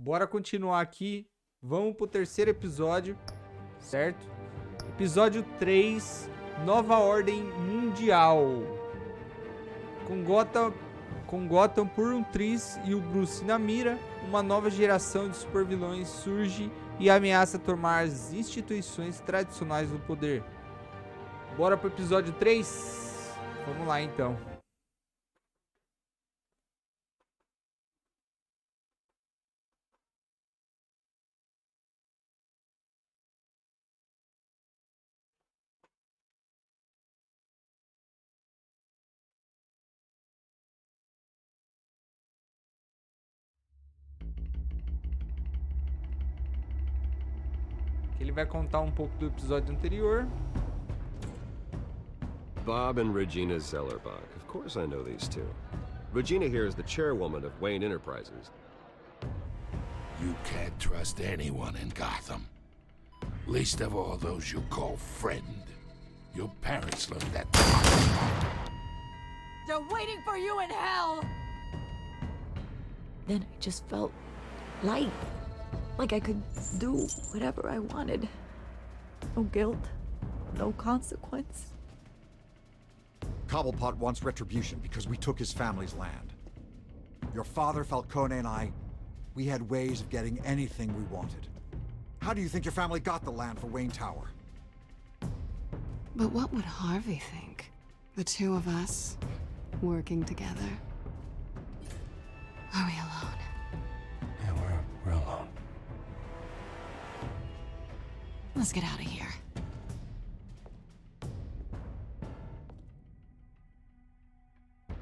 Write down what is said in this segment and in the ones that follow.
Bora continuar aqui. Vamos pro terceiro episódio, certo? Episódio 3, Nova Ordem Mundial. Com Gotham por um Tris e o Bruce na mira, uma nova geração de supervilões surge e ameaça tomar as instituições tradicionais do poder. Bora pro episódio 3? Vamos lá então. Ele vai contar um pouco do episódio anterior. Bob and Regina Zellerbach. Of course I know these two. Regina here is the chairwoman of Wayne Enterprises. You can't trust anyone in Gotham. Least of all those you call friend. Your parents learned that. They're waiting for you in hell! Then I just felt light. Like I could do whatever I wanted. No guilt, no consequence. Cobblepot wants retribution because we took his family's land. Your father, Falcone, and I, we had ways of getting anything we wanted. How do you think your family got the land for Wayne Tower? But what would Harvey think? The two of us, working together. Are we alone? Yeah, we're alone. Let's get out of here.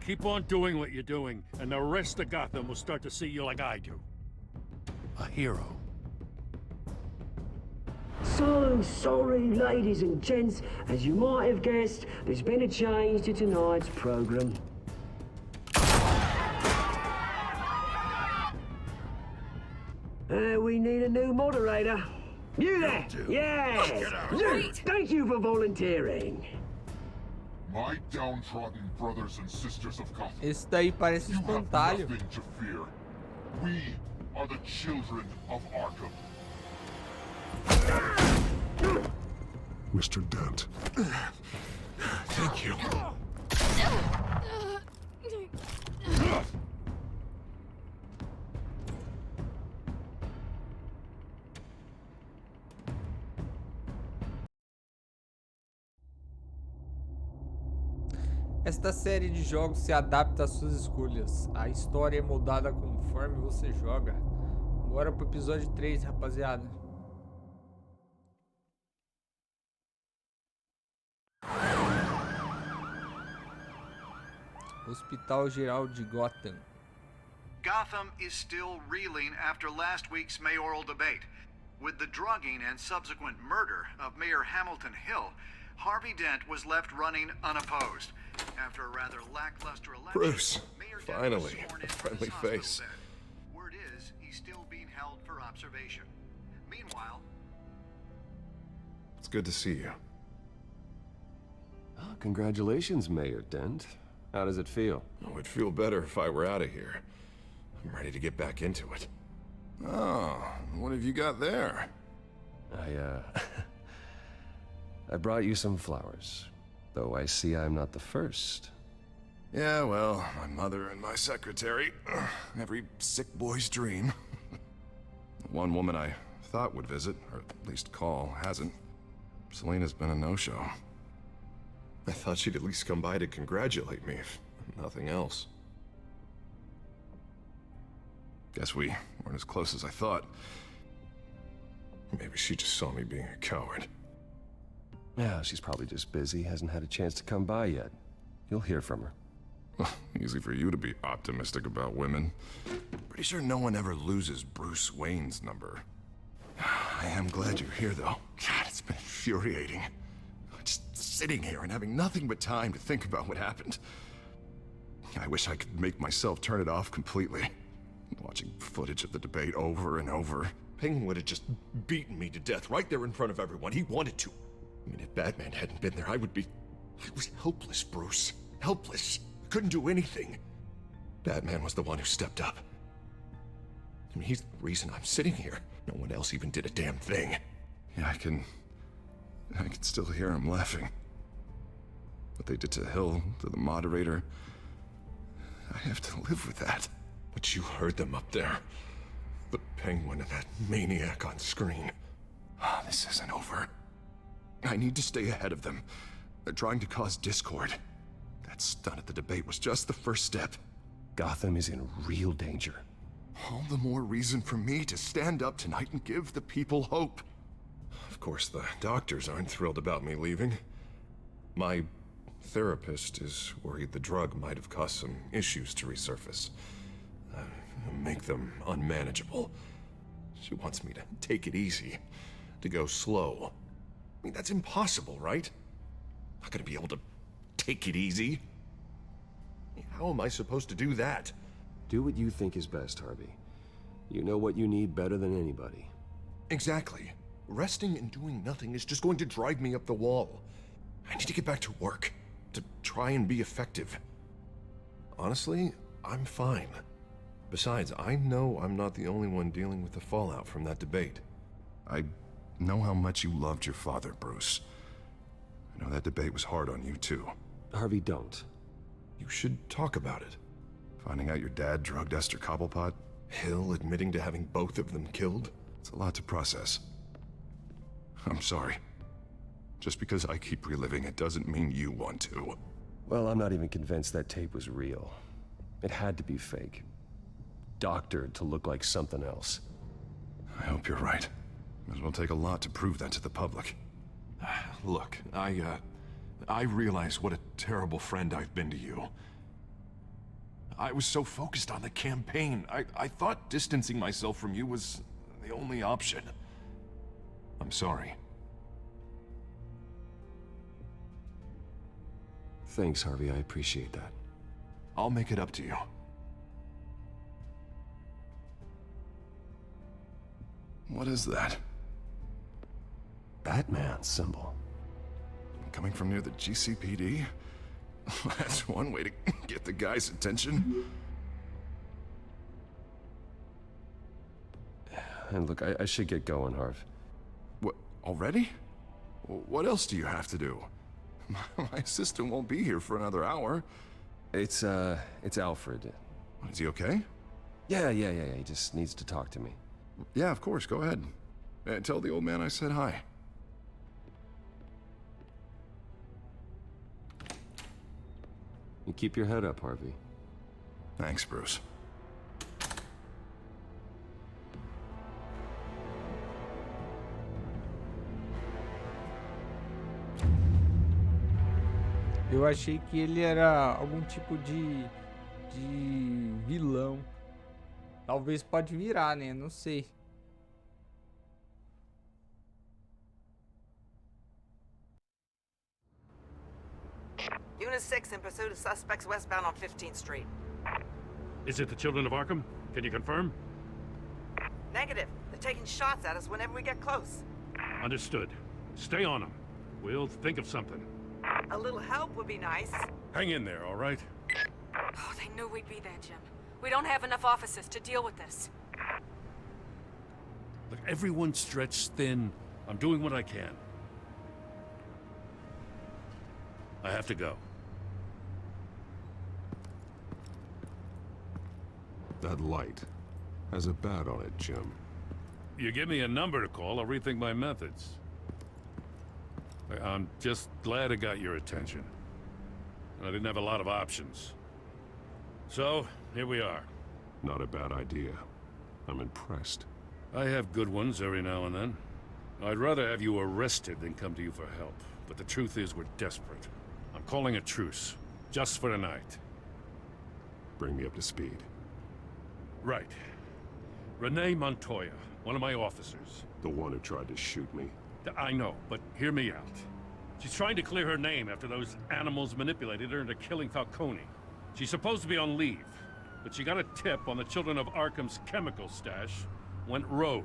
Keep on doing what you're doing, and the rest of Gotham will start to see you like I do. A hero. So sorry, ladies and gents. As you might have guessed, there's been a change to tonight's program. We need a new moderator. You there? Yes! You! Thank you for volunteering. My downtrodden brothers and sisters of Gotham. Esse daí parece espantalho. Nothing to fear. We are the children of Arkham. Mr. Dent. Thank you. Esta série de jogos se adapta às suas escolhas. A história é moldada conforme você joga. Bora pro episódio 3, rapaziada. Hospital Geral de Gotham. Gotham is still reeling after last week's mayoral debate. With the drugging and subsequent murder of Mayor Hamilton Hill, Harvey Dent was left running unopposed. After a rather lackluster election, Bruce, Mayor finally, Dent was sworn a in friendly his hospital face. bed. Word is, he's still being held for observation. Meanwhile, It's good to see you. Oh, congratulations, Mayor Dent. How does it feel? Oh, it'd feel better if I were out of here. I'm ready to get back into it. Oh, what have you got there? I brought you some flowers. Though I see I'm not the first. Yeah, well, my mother and my secretary. Every sick boy's dream. One woman I thought would visit, or at least call, hasn't. Selena's been a no-show. I thought she'd at least come by to congratulate me, if nothing else. Guess we weren't as close as I thought. Maybe she just saw me being a coward. Yeah, she's probably just busy, hasn't had a chance to come by yet. You'll hear from her. Easy for you to be optimistic about women. Pretty sure no one ever loses Bruce Wayne's number. I am glad you're here, though. God, it's been infuriating. Just sitting here and having nothing but time to think about what happened. I wish I could make myself turn it off completely. Watching footage of the debate over and over. Penguin would have just beaten me to death right there in front of everyone. He wanted to. I mean, if Batman hadn't been there, I was helpless, Bruce. Helpless. Couldn't do anything. Batman was the one who stepped up. I mean, he's the reason I'm sitting here. No one else even did a damn thing. Yeah, I can still hear him laughing. What they did to Hill, to the moderator, I have to live with that. But you heard them up there. The Penguin and that maniac on screen. This isn't over. I need to stay ahead of them. They're trying to cause discord. That stunt at the debate was just the first step. Gotham is in real danger. All the more reason for me to stand up tonight and give the people hope. Of course, the doctors aren't thrilled about me leaving. My therapist is worried the drug might have caused some issues to resurface. Make them unmanageable. She wants me to take it easy, to go slow. I mean, that's impossible, right? I'm not gonna be able to take it easy. How am I supposed to do that? Do what you think is best, Harvey. You know what you need better than anybody. Exactly. Resting and doing nothing is just going to drive me up the wall. I need to get back to work, to try and be effective. Honestly, I'm fine. Besides, I know I'm not the only one dealing with the fallout from that debate. I know how much you loved your father, Bruce. I know that debate was hard on you, too. Harvey, don't. You should talk about it. Finding out your dad drugged Esther Cobblepot, Hill admitting to having both of them killed. It's a lot to process. I'm sorry. Just because I keep reliving it doesn't mean you want to. Well, I'm not even convinced that tape was real. It had to be fake. Doctored to look like something else. I hope you're right. It will take a lot to prove that to the public. Look, I realize what a terrible friend I've been to you. I was so focused on the campaign. I thought distancing myself from you was the only option. I'm sorry. Thanks, Harvey. I appreciate that. I'll make it up to you. What is that? Batman symbol. Coming from near the GCPD? That's one way to get the guy's attention. And look, I should get going, Harv. What, already? What else do you have to do? My assistant won't be here for another hour. It's Alfred. Is he okay? Yeah, he just needs to talk to me. Yeah, of course, go ahead. Tell the old man I said hi. You keep your head up, Harvey. Thanks, Bruce. Eu achei que ele era algum tipo de vilão. Talvez pode virar, né? Não sei. Unit 6 in pursuit of suspects westbound on 15th Street. Is it the children of Arkham? Can you confirm? Negative. They're taking shots at us whenever we get close. Understood. Stay on them. We'll think of something. A little help would be nice. Hang in there, all right? Oh, they knew we'd be there, Jim. We don't have enough officers to deal with this. Look, everyone's stretched thin. I'm doing what I can. I have to go. That light has a bat on it, Jim. You give me a number to call, I'll rethink my methods. I'm just glad it got your attention. I didn't have a lot of options. So, here we are. Not a bad idea. I'm impressed. I have good ones every now and then. I'd rather have you arrested than come to you for help. But the truth is we're desperate. I'm calling a truce. Just for tonight. Bring me up to speed. Right. Renee Montoya, one of my officers. The one who tried to shoot me. I know, but hear me out. She's trying to clear her name after those animals manipulated her into killing Falcone. She's supposed to be on leave, but she got a tip on the Children of Arkham's chemical stash, went rogue.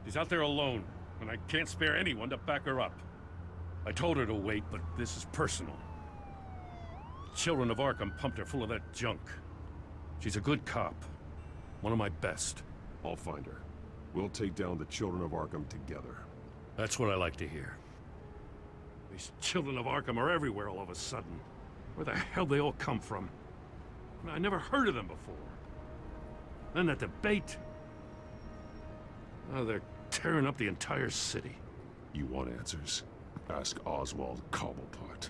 She's out there alone, and I can't spare anyone to back her up. I told her to wait, but this is personal. The Children of Arkham pumped her full of that junk. She's a good cop. One of my best. I'll find her. We'll take down the children of Arkham together. That's what I like to hear. These children of Arkham are everywhere all of a sudden. Where the hell they all come from? I never heard of them before. Then that debate. Oh, they're tearing up the entire city. You want answers? Ask Oswald Cobblepot.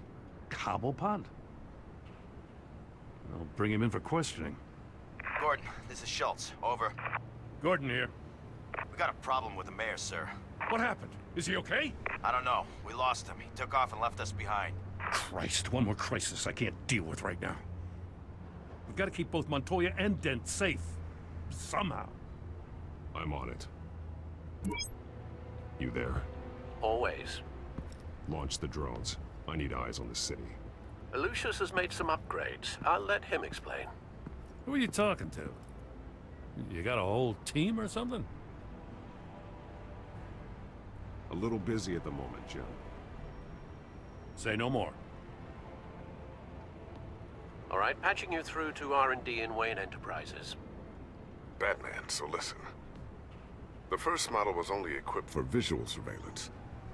Cobblepot? I'll bring him in for questioning. Gordon, this is Schultz. Over. Gordon here. We got a problem with the mayor, sir. What happened? Is he okay? I don't know. We lost him. He took off and left us behind. Christ, one more crisis I can't deal with right now. We've got to keep both Montoya and Dent safe. Somehow. I'm on it. You there? Always. Launch the drones. I need eyes on the city. Lucius has made some upgrades. I'll let him explain. Who are you talking to? You got a whole team or something? A little busy at the moment, Jim. Say no more. All right, patching you through to R&D in Wayne Enterprises. Batman, so listen. The first model was only equipped for visual surveillance,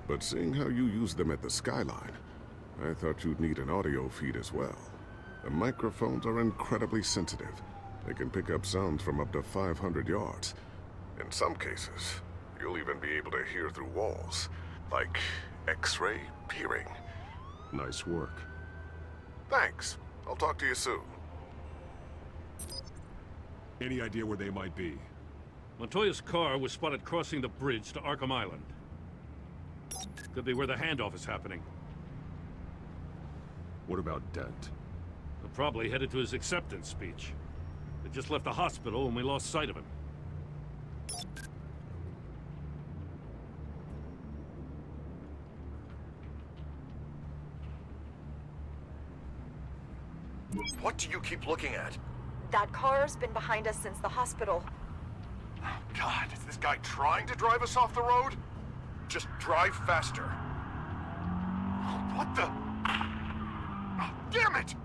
but seeing how you use them at the skyline, I thought you'd need an audio feed as well. The microphones are incredibly sensitive. They can pick up sounds from up to 500 yards. In some cases, you'll even be able to hear through walls, like X-ray peering. Nice work. Thanks. I'll talk to you soon. Any idea where they might be? Montoya's car was spotted crossing the bridge to Arkham Island. Could be where the handoff is happening. What about Dent? They're probably headed to his acceptance speech. They just left the hospital and we lost sight of him. What do you keep looking at? That car's been behind us since the hospital. God, is this guy trying to drive us off the road? Just drive faster. What the? Oh, damn it!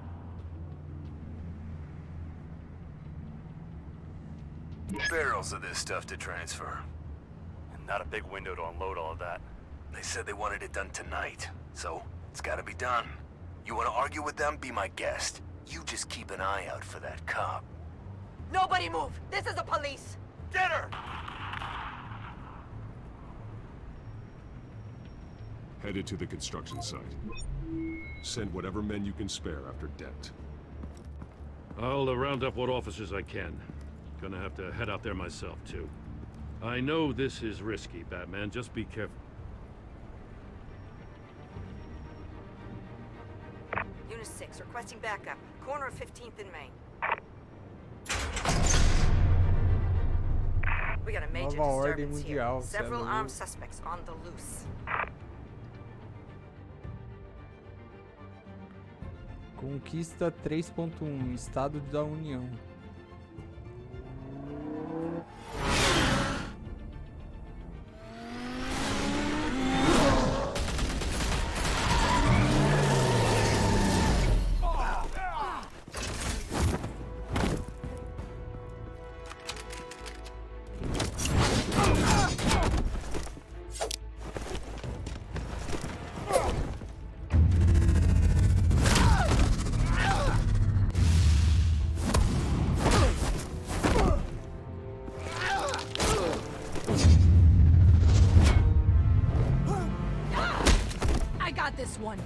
Barrels of this stuff to transfer. And not a big window to unload all of that. They said they wanted it done tonight, so it's gotta be done. You wanna argue with them? Be my guest. You just keep an eye out for that cop. Nobody move! This is the police! Get her! Headed to the construction site. Send whatever men you can spare after Dent. I'll round up what officers I can. Gonna have to head out there myself, too. I know this is risky, Batman. Just be careful. Unit 6, requesting backup. Corner of 15th and Main. We got a major Nova ordem disturbance here. mundial, Several sendo armed suspects on the loose. Conquista 3.1 Estado da União. This one.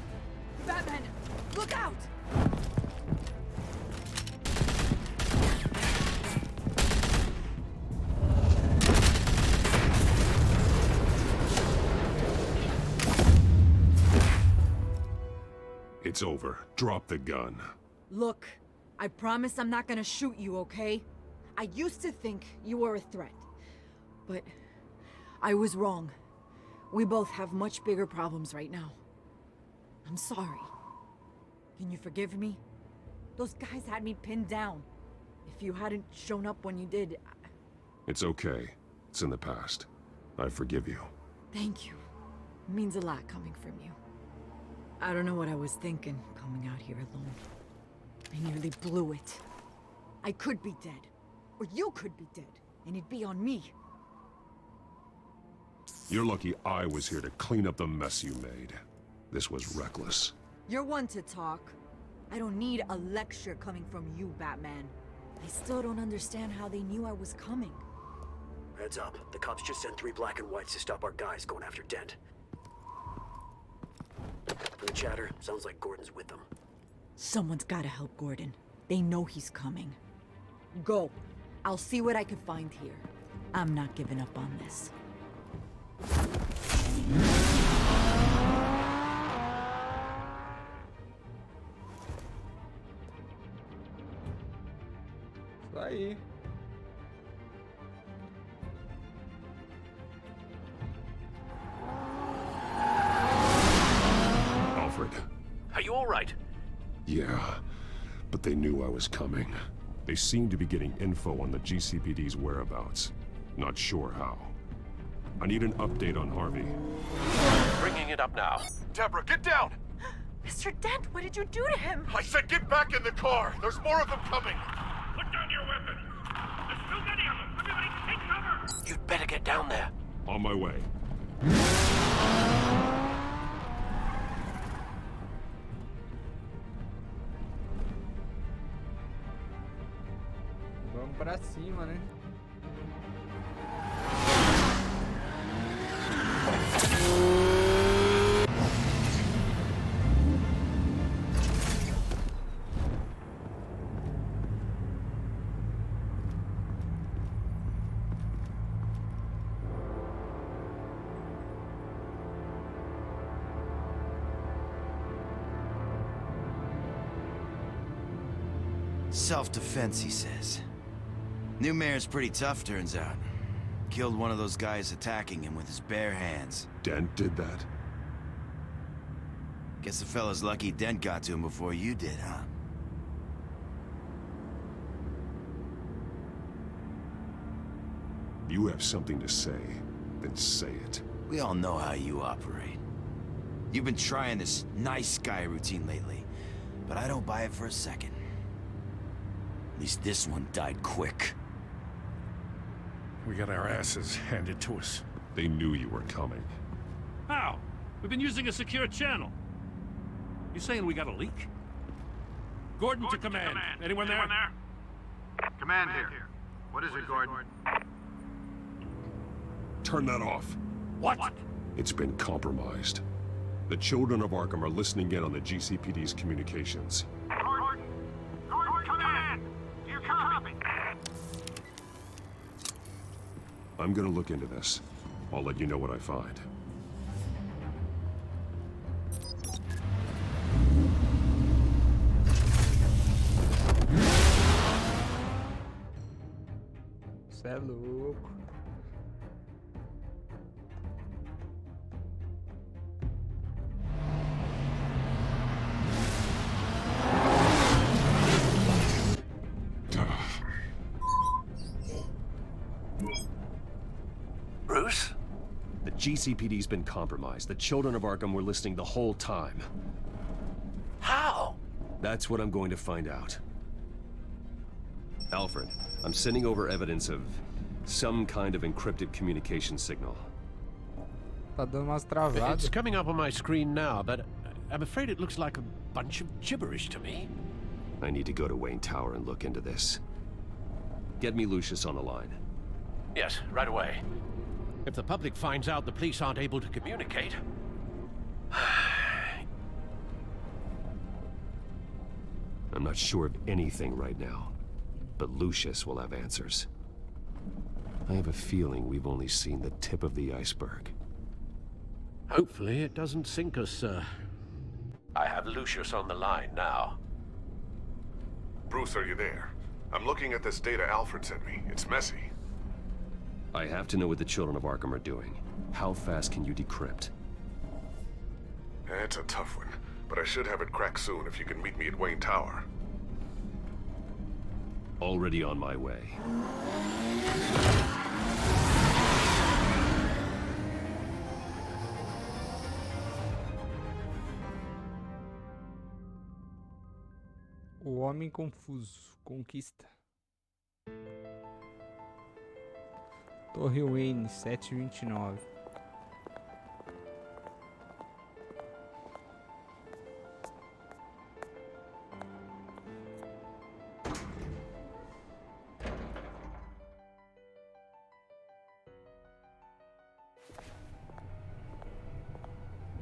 Batman, look out! It's over. Drop the gun. Look, I promise I'm not gonna shoot you, okay? I used to think you were a threat, but I was wrong. We both have much bigger problems right now. I'm sorry. Can you forgive me? Those guys had me pinned down. If you hadn't shown up when you did, It's okay. It's in the past. I forgive you. Thank you. It means a lot coming from you. I don't know what I was thinking, coming out here alone. I nearly blew it. I could be dead. Or you could be dead. and it'd be on me. You're lucky I was here to clean up the mess you made. This was reckless. You're one to talk. I don't need a lecture coming from you, Batman. I still don't understand how they knew I was coming. Heads up. The cops just sent 3 black and whites to stop our guys going after Dent. From the chatter, sounds like Gordon's with them. Someone's gotta help Gordon. They know he's coming. Go. I'll see what I can find here. I'm not giving up on this. Isso aí. Alfred. Are you all right? Yeah, but they knew I was coming. They seemed to be getting info on the GCPD's whereabouts. Not sure how. I need an update on Harvey. Bringing it up now. Deborah, get down! Mr. Dent, what did you do to him? I said get back in the car! There's more of them coming! Put down your weapon! There's too many of them! Everybody take cover! You'd better get down there. On my way. Vamos pra cima, né? Self-defense, he says. New mayor's pretty tough, turns out. Killed one of those guys attacking him with his bare hands. Dent did that? Guess the fella's lucky Dent got to him before you did, huh? You have something to say, then say it. We all know how you operate. You've been trying this nice guy routine lately, but I don't buy it for a second. At least this one died quick. We got our asses handed to us. They knew you were coming. How? We've been using a secure channel. You saying we got a leak? Gordon to command. Anyone there? Command here. What is it, Gordon? Turn that off. What? It's been compromised. The children of Arkham are listening in on the GCPD's communications. Gordon, command! Do you copy? I'm gonna look into this. I'll let you know what I find. Cê é louco. Bruce? The GCPD's been compromised. The children of Arkham were listening the whole time. How? That's what I'm going to find out. Alfred, I'm sending over evidence of some kind of encrypted communication signal. Tá dando umas travadas. It's coming up on my screen now, but I'm afraid it looks like a bunch of gibberish to me. I need to go to Wayne Tower and look into this. Get me Lucius on the line. Yes, right away. If the public finds out the police aren't able to communicate... I'm not sure of anything right now, but Lucius will have answers. I have a feeling we've only seen the tip of the iceberg. Hopefully it doesn't sink us, sir. I have Lucius on the line now. Bruce, are you there? I'm looking at this data Alfred sent me. It's messy. I have to know what the children of Arkham are doing. How fast can you decrypt? It's a tough one, but I should have it cracked soon if you can meet me at Wayne Tower. Already on my way. O Homem Confuso. Conquista. Torre Wayne, 729.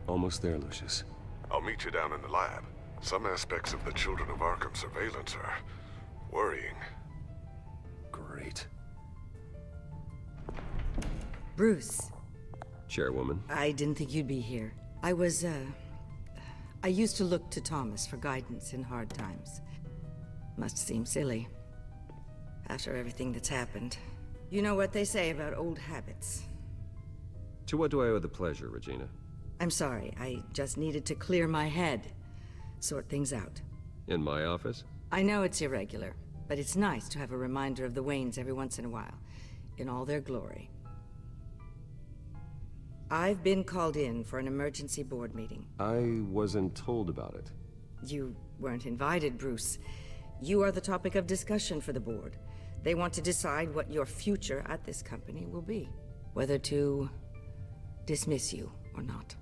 Almost there, Lucius. I'll meet you down in the lab. Some aspects of the Children of Arkham surveillance are worrying. Great. Bruce. Chairwoman. I didn't think you'd be here. I used to look to Thomas for guidance in hard times. Must seem silly. After everything that's happened. You know what they say about old habits. To what do I owe the pleasure, Regina? I'm sorry, I just needed to clear my head. Sort things out. In my office? I know it's irregular, but it's nice to have a reminder of the Waynes every once in a while, in all their glory. I've been called in for an emergency board meeting. I wasn't told about it. You weren't invited, Bruce. You are the topic of discussion for the board. They want to decide what your future at this company will be. Whether to dismiss you or not.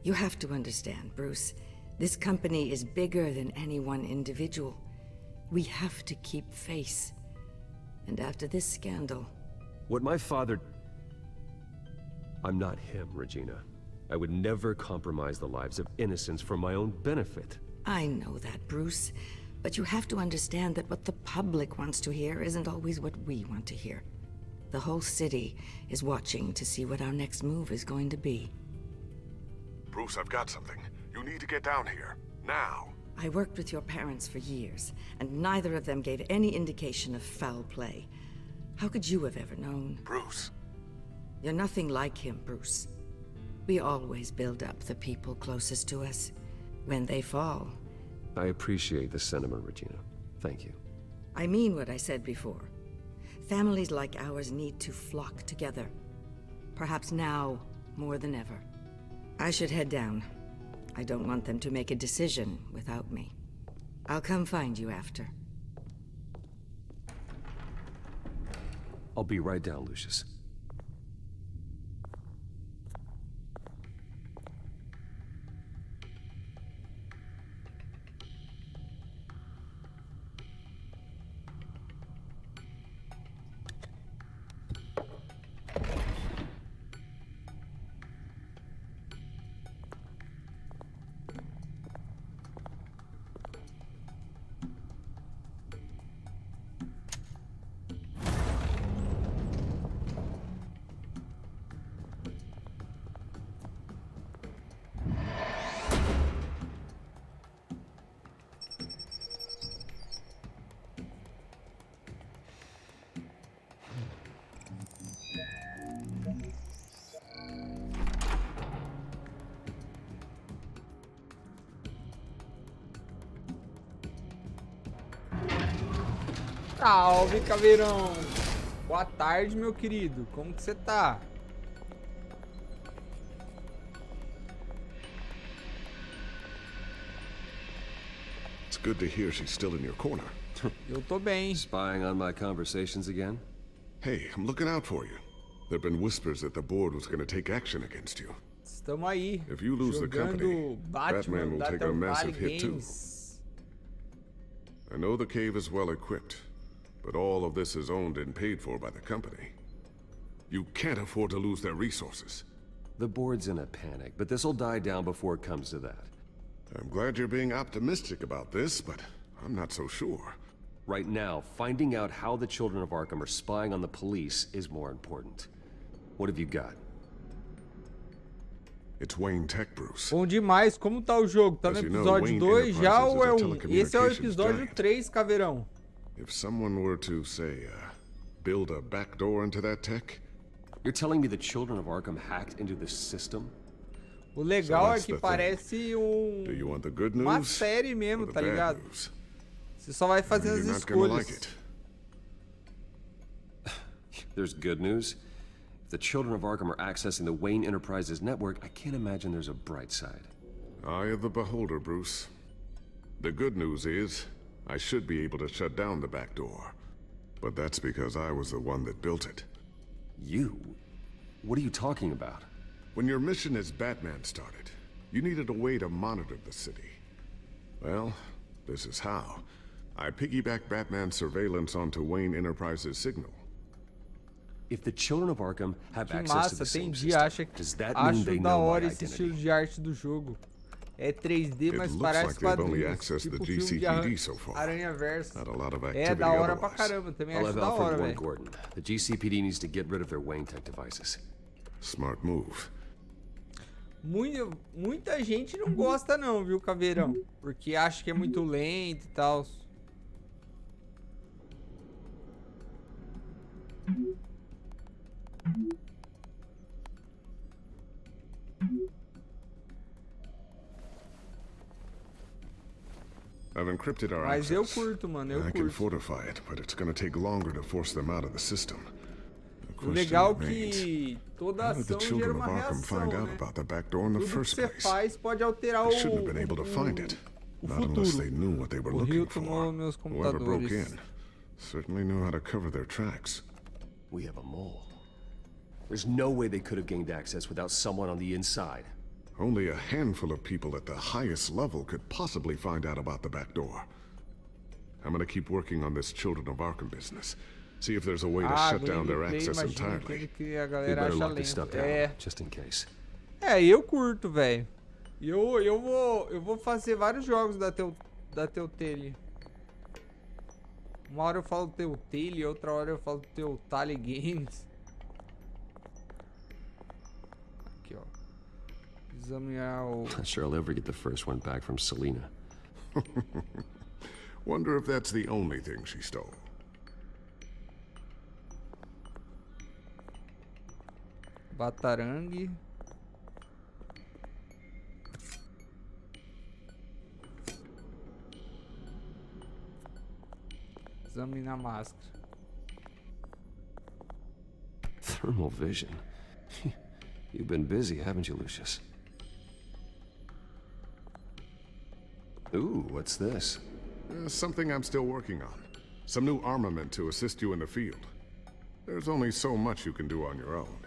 You have to understand, Bruce. This company is bigger than any one individual. We have to keep face. And after this scandal... What my father... I'm not him, Regina. I would never compromise the lives of innocents for my own benefit. I know that, Bruce. But you have to understand that what the public wants to hear isn't always what we want to hear. The whole city is watching to see what our next move is going to be. Bruce, I've got something. You need to get down here. Now. I worked with your parents for years, and neither of them gave any indication of foul play. How could you have ever known? Bruce. You're nothing like him, Bruce. We always build up the people closest to us. When they fall... I appreciate the sentiment, Regina. Thank you. I mean what I said before. Families like ours need to flock together. Perhaps now, more than ever. I should head down. I don't want them to make a decision without me. I'll come find you after. I'll be right down, Lucius. Salve, caveirão! Boa tarde, meu querido. Como que você tá? It's good to hear she's still in your corner. Eu tô bem. Spying on my conversations again? Hey, I'm looking out for you. There've been whispers that the board was going to take action against you. Estamos aí. If you lose the company, Batman will take a massive hit too. I know the cave is well equipped, but all of this is owned and paid for by the company. You can't afford to lose their resources. The board's in a panic, but this'll die down before it comes to that. I'm glad you're being optimistic about this, but I'm not so sure. Right now, finding out how the Children of Arkham are spying on the police is more important. What have you got? It's Wayne Tech, Bruce. Bom demais. Como tá o jogo? Tá no episódio 2 já ou é 1? Esse é o episódio 3, caveirão. If someone were to, say, build a backdoor into that tech... You're telling me the Children of Arkham hacked into the system? O legal é que parece uma série mesmo, tá ligado? Você só vai fazer as escolhas. There's good news. If the Children of Arkham are accessing the Wayne Enterprises network, I can't imagine there's a bright side. Eye of the beholder, Bruce. The good news is, I should be able to shut down the back door. But that's because I was the one that built it. You? What are you talking about? When your mission as Batman started, you needed a way to monitor the city. Well, this is how. I piggybacked Batman's surveillance onto Wayne Enterprises' signal. If the children of Arkham have Que access to massa, the same entendi. system, does that mean they Acho da know my hora esse identity? estilo de arte do jogo. É 3D, It mas looks parece like they've only quadrinhos. accessed the Tipo filme de GCPD so far. Aranha Verso. Not a lot of É activity da hora pra otherwise. caramba, também I'll acho have da hora, Alfred warn velho. Gordon. The GCPD needs to get rid of their Wayne tech devices. Smart move. Muita gente não gosta não, viu, Caveirão? Porque acha que é muito lento e tal. I've encrypted our Mas access. eu curto, mano, eu I can curto. fortify it, but it's gonna take longer to force them out of the system. The O question legal remains, que toda how did the ação gera children of uma Arkham reação, find out né? about the back door in the Tudo que first você place? faz pode alterar They shouldn't have been able to find it. Not unless they knew what they were O looking Rio for. tomou meus Whoever broke computadores. in certainly knew how to cover their tracks. We have a mole. There's no way they could have gained access without someone on the inside. Only a handful of people at the highest level could possibly find out about the back door. I'm gonna keep working on this Children of Arkham business. See if there's a way to shut down their access entirely. Que a We galera better acha lock this stuff lento. down, just in case. Eu curto, velho. Eu vou fazer vários jogos da Telltale. Uma hora eu falo Telltale, outra hora eu falo Telltale Games. Aqui, ó. Examinar o... Not sure I'll ever get the first one back from Selena. Wonder if that's the only thing she stole. Batarangue. Examinar a máscara. Thermal vision. You've been busy, haven't you, Lucius? Ooh, what's this? Something I'm still working on. Some new armament to assist you in the field. There's only so much you can do on your own.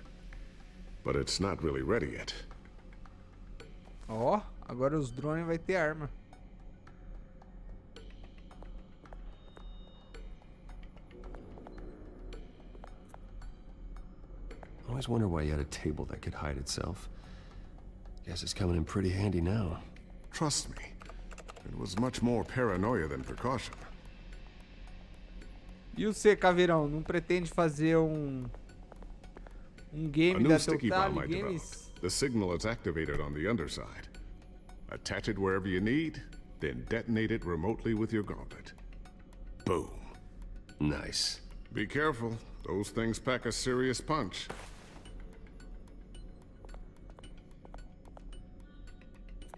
But it's not really ready yet. Ó, agora os drones vai ter arma. I always wonder why you had a table that could hide itself. Guess it's coming in pretty handy now. Trust me, it was much more paranoia than precaution. E você, Caveirão, não pretende fazer um A game new da sticky bomb Telltale I developed. Games? The signal is activated on the underside. Attach it wherever you need, then detonate it remotely with your gauntlet. Boom. Nice. Be careful. Those things pack a serious punch.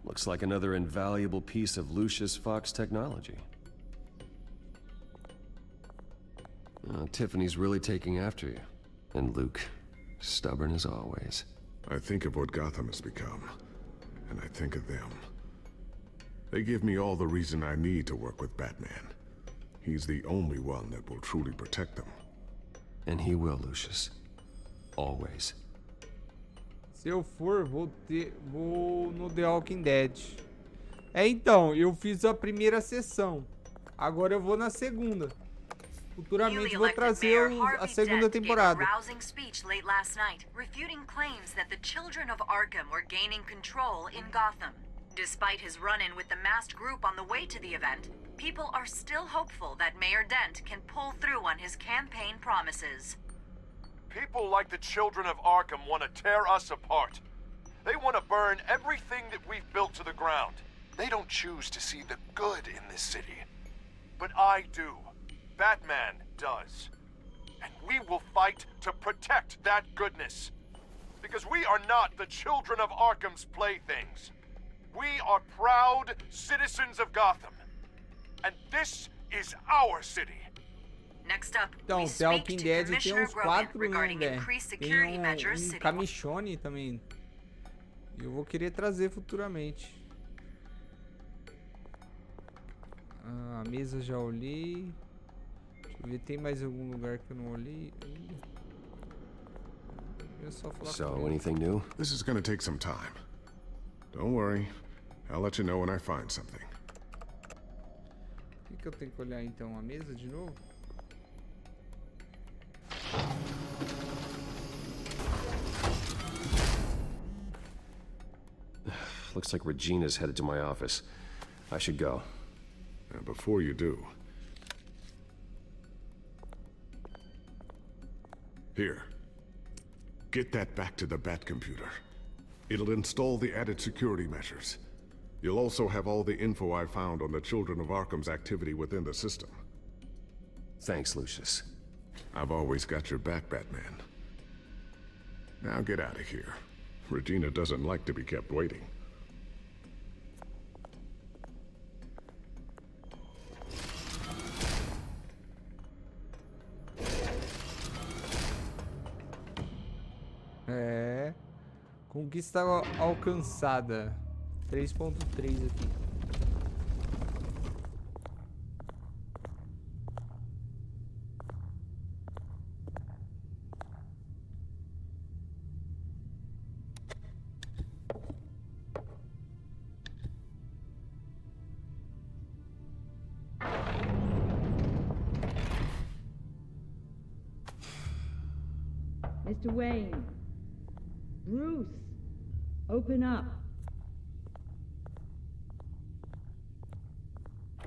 Looks like another invaluable piece of Lucius Fox technology. Tiffany's really taking after you. And Luke, stubborn as always. I think of what Gotham has become, and I think of them. They give me all the reason I need to work with Batman. He's the only one that will truly protect them. And he will, Lucius. Always. Se eu for, vou no The Walking Dead. Então, eu fiz a primeira sessão. Agora eu vou na segunda. Futuramente vou trazer a segunda temporada. Rousing speech late last night, refuting claims that the children of Arkham were gaining control in Gotham. Despite his run-in with the masked group on the way to the event, people are still hopeful that Mayor Dent can pull through on his campaign promises. People like the children of Arkham want to tear us apart. They want to burn everything that we've built to the ground. They don't choose to see the good in this city. But I do. Batman does. And we will fight to protect that goodness. Because we are not the children of Arkham's playthings. We are proud citizens of Gotham. And this is our city. Next up, Então, we The speak Walking to Dead tem Commissioner uns Grogan 4, né, regarding velho? increased Tem security measures um citywide. Camichone também. E eu vou querer trazer futuramente. A mesa já olhei. Deixa eu ver, tem mais algum lugar que eu não olhei? É só falar com So, ele. anything new? This is gonna take some time. Don't worry. I'll let you know when I find something. O que eu tenho que olhar então? A mesa de novo? Looks like Regina's headed to my office. I should go. And before you do... Here. Get that back to the Bat computer. It'll install the added security measures. You'll also have all the info I found on the Children of Arkham's activity within the system. Thanks, Lucius. I've always got your back, Batman. Now get out of here. Regina doesn't like to be kept waiting. É. Conquista alcançada. 3.3 aqui. Mr. Wayne. Bruce. Open up.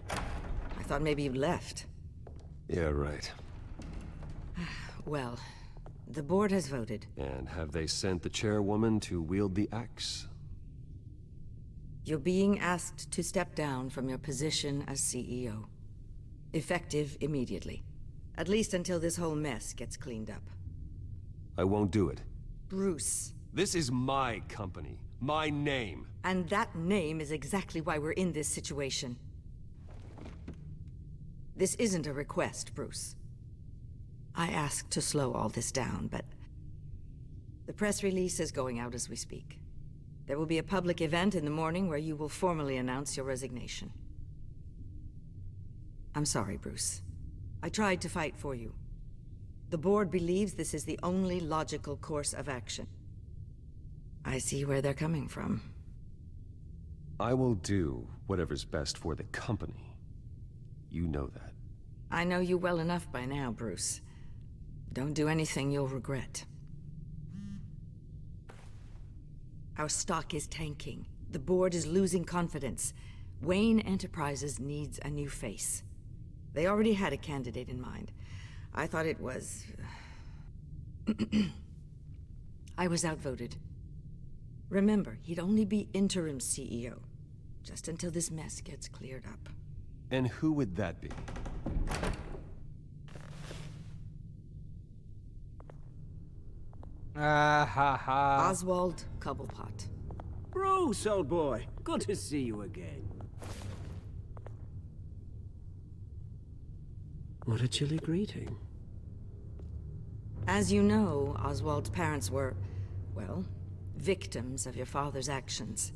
I thought maybe you left. Yeah, right. Well, the board has voted. And have they sent the chairwoman to wield the axe? You're being asked to step down from your position as CEO. Effective immediately. At least until this whole mess gets cleaned up. I won't do it. Bruce. This is my company. My name. And that name is exactly why we're in this situation. This isn't a request, Bruce. I asked to slow all this down, but... the press release is going out as we speak. There will be a public event in the morning where you will formally announce your resignation. I'm sorry, Bruce. I tried to fight for you. The board believes this is the only logical course of action. I see where they're coming from. I will do whatever's best for the company. You know that. I know you well enough by now, Bruce. Don't do anything you'll regret. Our stock is tanking. The board is losing confidence. Wayne Enterprises needs a new face. They already had a candidate in mind. I thought it was... I was outvoted. Remember, he'd only be interim CEO. Just until this mess gets cleared up. And who would that be? Ah ha ha. Oswald Cobblepot. Bruce, old boy. Good to see you again. What a chilly greeting. As you know, Oswald's parents were, well, victims of your father's actions.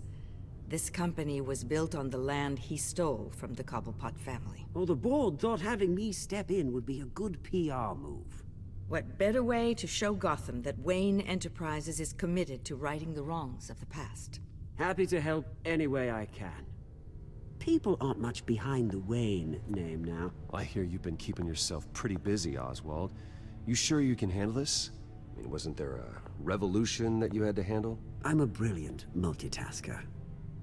This company was built on the land he stole from the Cobblepot family. Oh, the board thought having me step in would be a good PR move. What better way to show Gotham that Wayne Enterprises is committed to righting the wrongs of the past? Happy to help any way I can. People aren't much behind the Wayne name now. I hear you've been keeping yourself pretty busy, Oswald. You sure you can handle this? I mean, wasn't there a revolution that you had to handle? I'm a brilliant multitasker.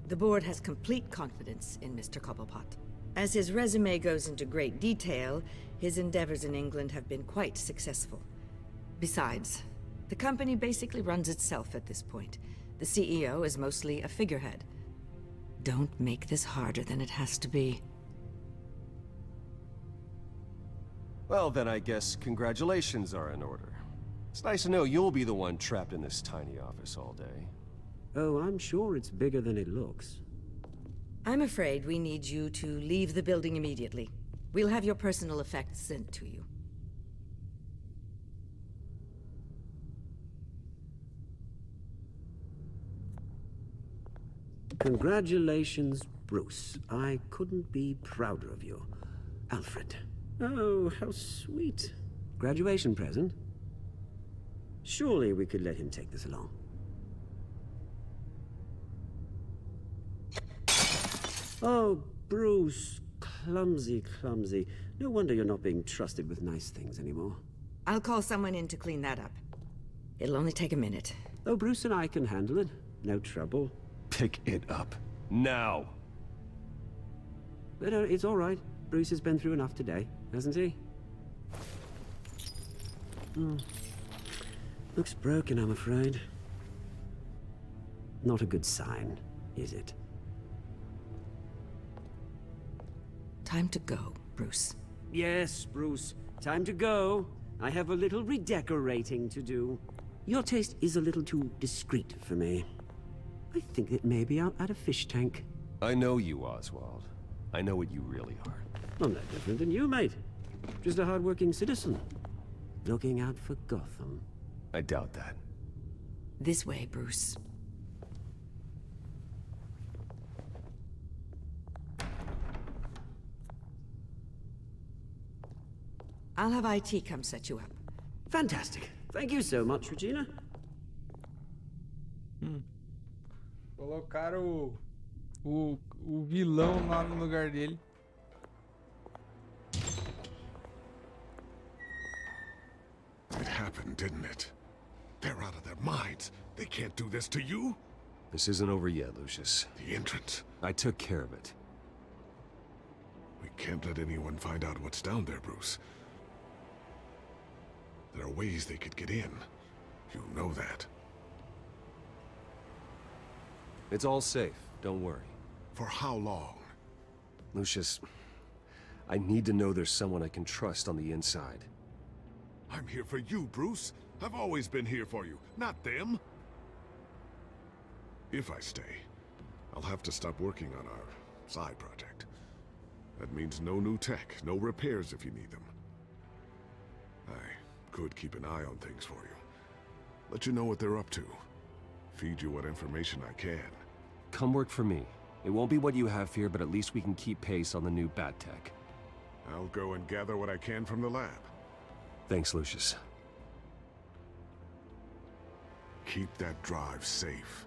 The board has complete confidence in Mr. Cobblepot. As his resume goes into great detail, his endeavors in England have been quite successful. Besides, the company basically runs itself at this point. The CEO is mostly a figurehead. Don't make this harder than it has to be. Well, then I guess congratulations are in order. It's nice to know you'll be the one trapped in this tiny office all day. Oh, I'm sure it's bigger than it looks. I'm afraid we need you to leave the building immediately. We'll have your personal effects sent to you. Congratulations, Bruce. I couldn't be prouder of you. Alfred. Oh, how sweet. Graduation present? Surely we could let him take this along. Oh, Bruce. Clumsy, clumsy. No wonder you're not being trusted with nice things anymore. I'll call someone in to clean that up. It'll only take a minute. Oh, Bruce and I can handle it. No trouble. Pick it up. Now! But it's all right. Bruce has been through enough today, hasn't he? Looks broken, I'm afraid. Not a good sign, is it? Time to go, Bruce. Yes, Bruce. Time to go. I have a little redecorating to do. Your taste is a little too discreet for me. I think that maybe I'll add a fish tank. I know you, Oswald. I know what you really are. I'm no different than you, mate. Just a hard-working citizen. Looking out for Gotham. I doubt that. This way, Bruce. I'll have IT come set you up. Fantastic. Thank you so much, Regina. Colocaram o vilão lá no lugar dele. It happened, didn't it? They're out of their minds. They can't do this to you. This isn't over yet, Lucius. The entrance. I took care of it. We can't let anyone find out what's down there, Bruce. There are ways they could get in. You know that. It's all safe. Don't worry. For how long? Lucius, I need to know there's someone I can trust on the inside. I'm here for you, Bruce. I've always been here for you, not them. If I stay, I'll have to stop working on our side project. That means no new tech, no repairs if you need them. I could keep an eye on things for you. Let you know what they're up to. Feed you what information I can. Come work for me. It won't be what you have here, but at least we can keep pace on the new bat tech. I'll go and gather what I can from the lab. Thanks, Lucius. Keep that drive safe.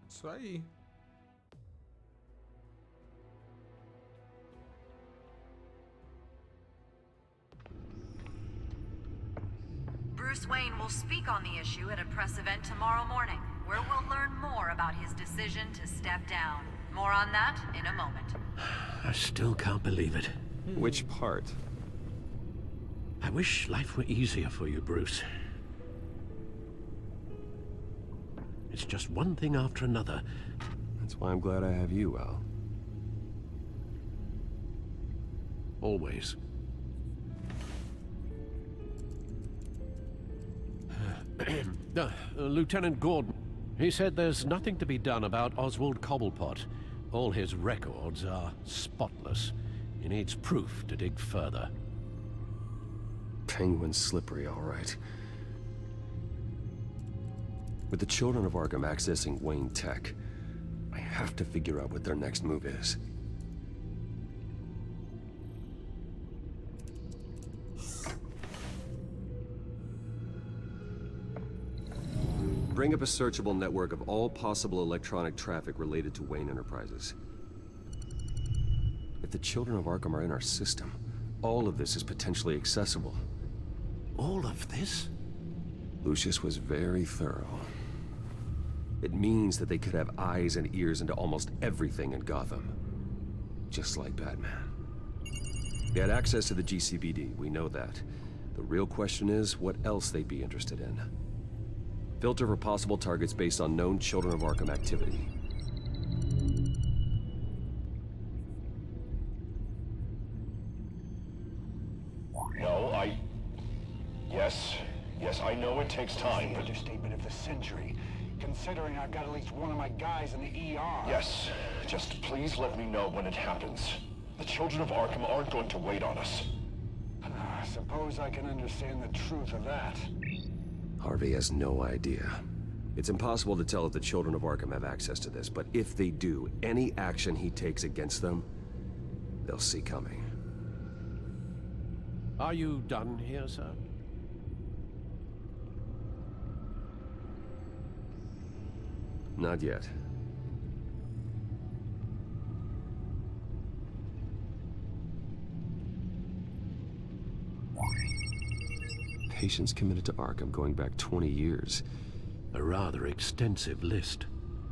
Isso aí. Bruce Wayne will speak on the issue at a press event tomorrow morning, where we'll learn more about his decision to step down. More on that in a moment. I still can't believe it. Which part? I wish life were easier for you, Bruce. It's just one thing after another. That's why I'm glad I have you, Al. Always. Lieutenant Gordon. He said there's nothing to be done about Oswald Cobblepot. All his records are spotless. He needs proof to dig further. Penguin's slippery, all right. With the children of Arkham accessing Wayne Tech, I have to figure out what their next move is. Bring up a searchable network of all possible electronic traffic related to Wayne Enterprises. If the children of Arkham are in our system, all of this is potentially accessible. All of this? Lucius was very thorough. It means that they could have eyes and ears into almost everything in Gotham. Just like Batman. They had access to the GCPD, we know that. The real question is, what else they'd be interested in. Filter for possible targets based on known Children of Arkham activity. No, Yes, I know it takes time. The understatement of the century, considering I've got at least one of my guys in the ER. Yes, just please let me know when it happens. The Children of Arkham aren't going to wait on us. I suppose I can understand the truth of that. Harvey has no idea. It's impossible to tell if the Children of Arkham have access to this, but if they do, any action he takes against them, they'll see coming. Are you done here, sir? Not yet. Patients committed to Arkham going back 20 years. A rather extensive list.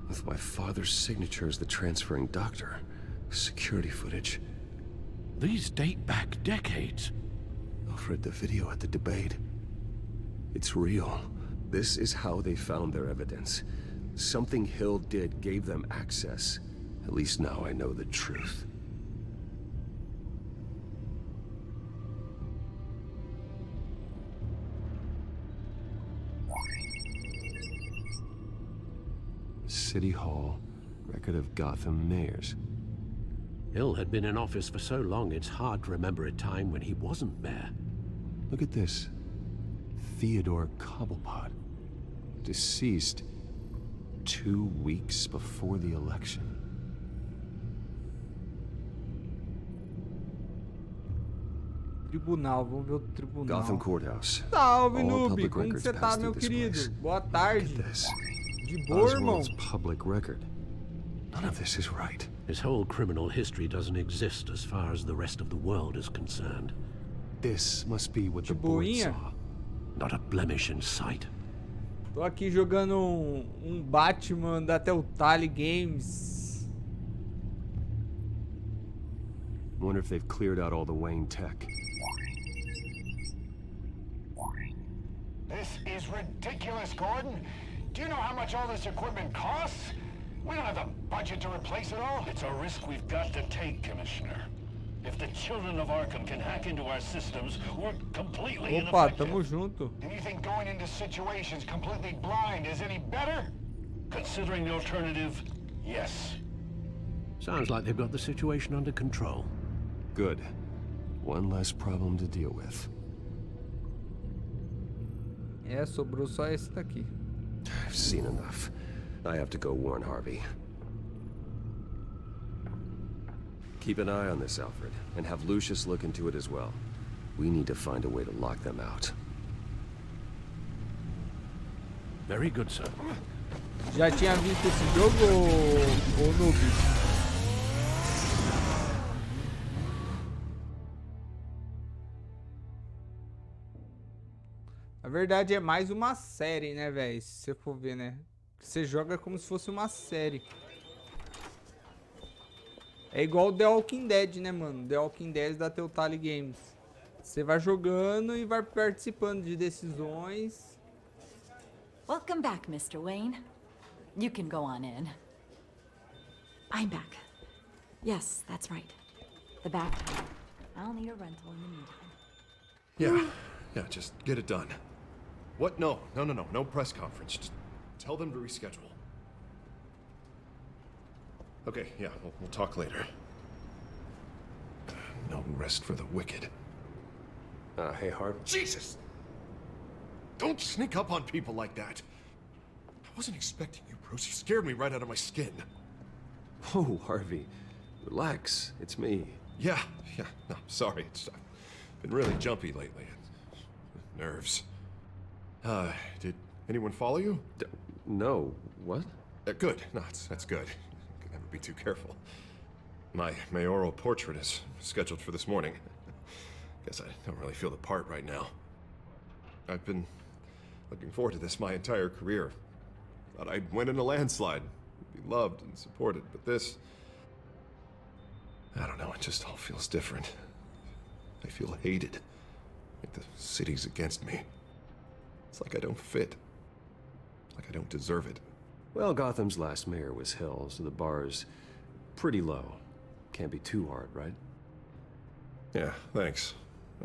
With my father's signature as the transferring doctor. Security footage. These date back decades. I've read the video at the debate. It's real. This is how they found their evidence. Something Hill did gave them access. At least now I know the truth. City Hall, record of Gotham mayors. Hill had been in office for so long, it's hard to remember a time when he wasn't mayor. Look at this. Theodore Cobblepot. Deceased 2 weeks before the election. Tribunal, vamos ver o tribunal. Gotham Courthouse. Salve, noob! Como que você tá, meu querido? Boa tarde. De boa, irmão. Oswald's public record. None of this is right. His whole criminal history doesn't exist as far as the rest of the world is concerned. This must be what the board saw. Not a blemish in sight. Tô aqui jogando um Batman da Telltale Games. Wonder if they've cleared out all the Wayne tech. This is ridiculous, Gordon. Do you know how much all this equipment costs? We don't have the budget to replace it all. It's a risk we've got to take, Commissioner. If the children of Arkham can hack into our systems, we're completely Opa, tamo junto. Do you think going into situations completely blind is any better? Considering the alternative, yes. Sounds like they've got the situation under control. Good. One less problem to deal with. É, sobrou só esse daqui. I've seen enough. I have to go warn Harvey. Keep an eye on this, Alfred, and have Lucius look into it as well. We need to find a way to lock them out. Very good, sir. Já tinha visto esse jogo, ou noob? Na verdade é mais uma série, né, velho? Se você for ver, né? Você joga como se fosse uma série. É igual The Walking Dead, né, mano? The Walking Dead da Telltale Games. Você vai jogando e vai participando de decisões. Welcome back, Mr. Wayne. You can go on in. I'm back. Yes, that's right. The back. I'll need a rental in the meantime. Yeah, just get it done. What? No, no press conference. Just tell them to reschedule. Okay, yeah, we'll talk later. No rest for the wicked. Hey, Harvey. Jesus! Don't sneak up on people like that. I wasn't expecting you, Bruce. You scared me right out of my skin. Oh, Harvey. Relax. It's me. Yeah, no, sorry. I've been really jumpy lately. Nerves. Did anyone follow you? No. What? Good. No, that's good. Can never be too careful. My mayoral portrait is scheduled for this morning. Guess I don't really feel the part right now. I've been looking forward to this my entire career. Thought I'd win in a landslide, be loved and supported, but this... I don't know, it just all feels different. I feel hated. Like the city's against me. It's like I don't fit. Like I don't deserve it. Well, Gotham's last mayor was Hill, so the bar's pretty low. Can't be too hard, right? Yeah, thanks.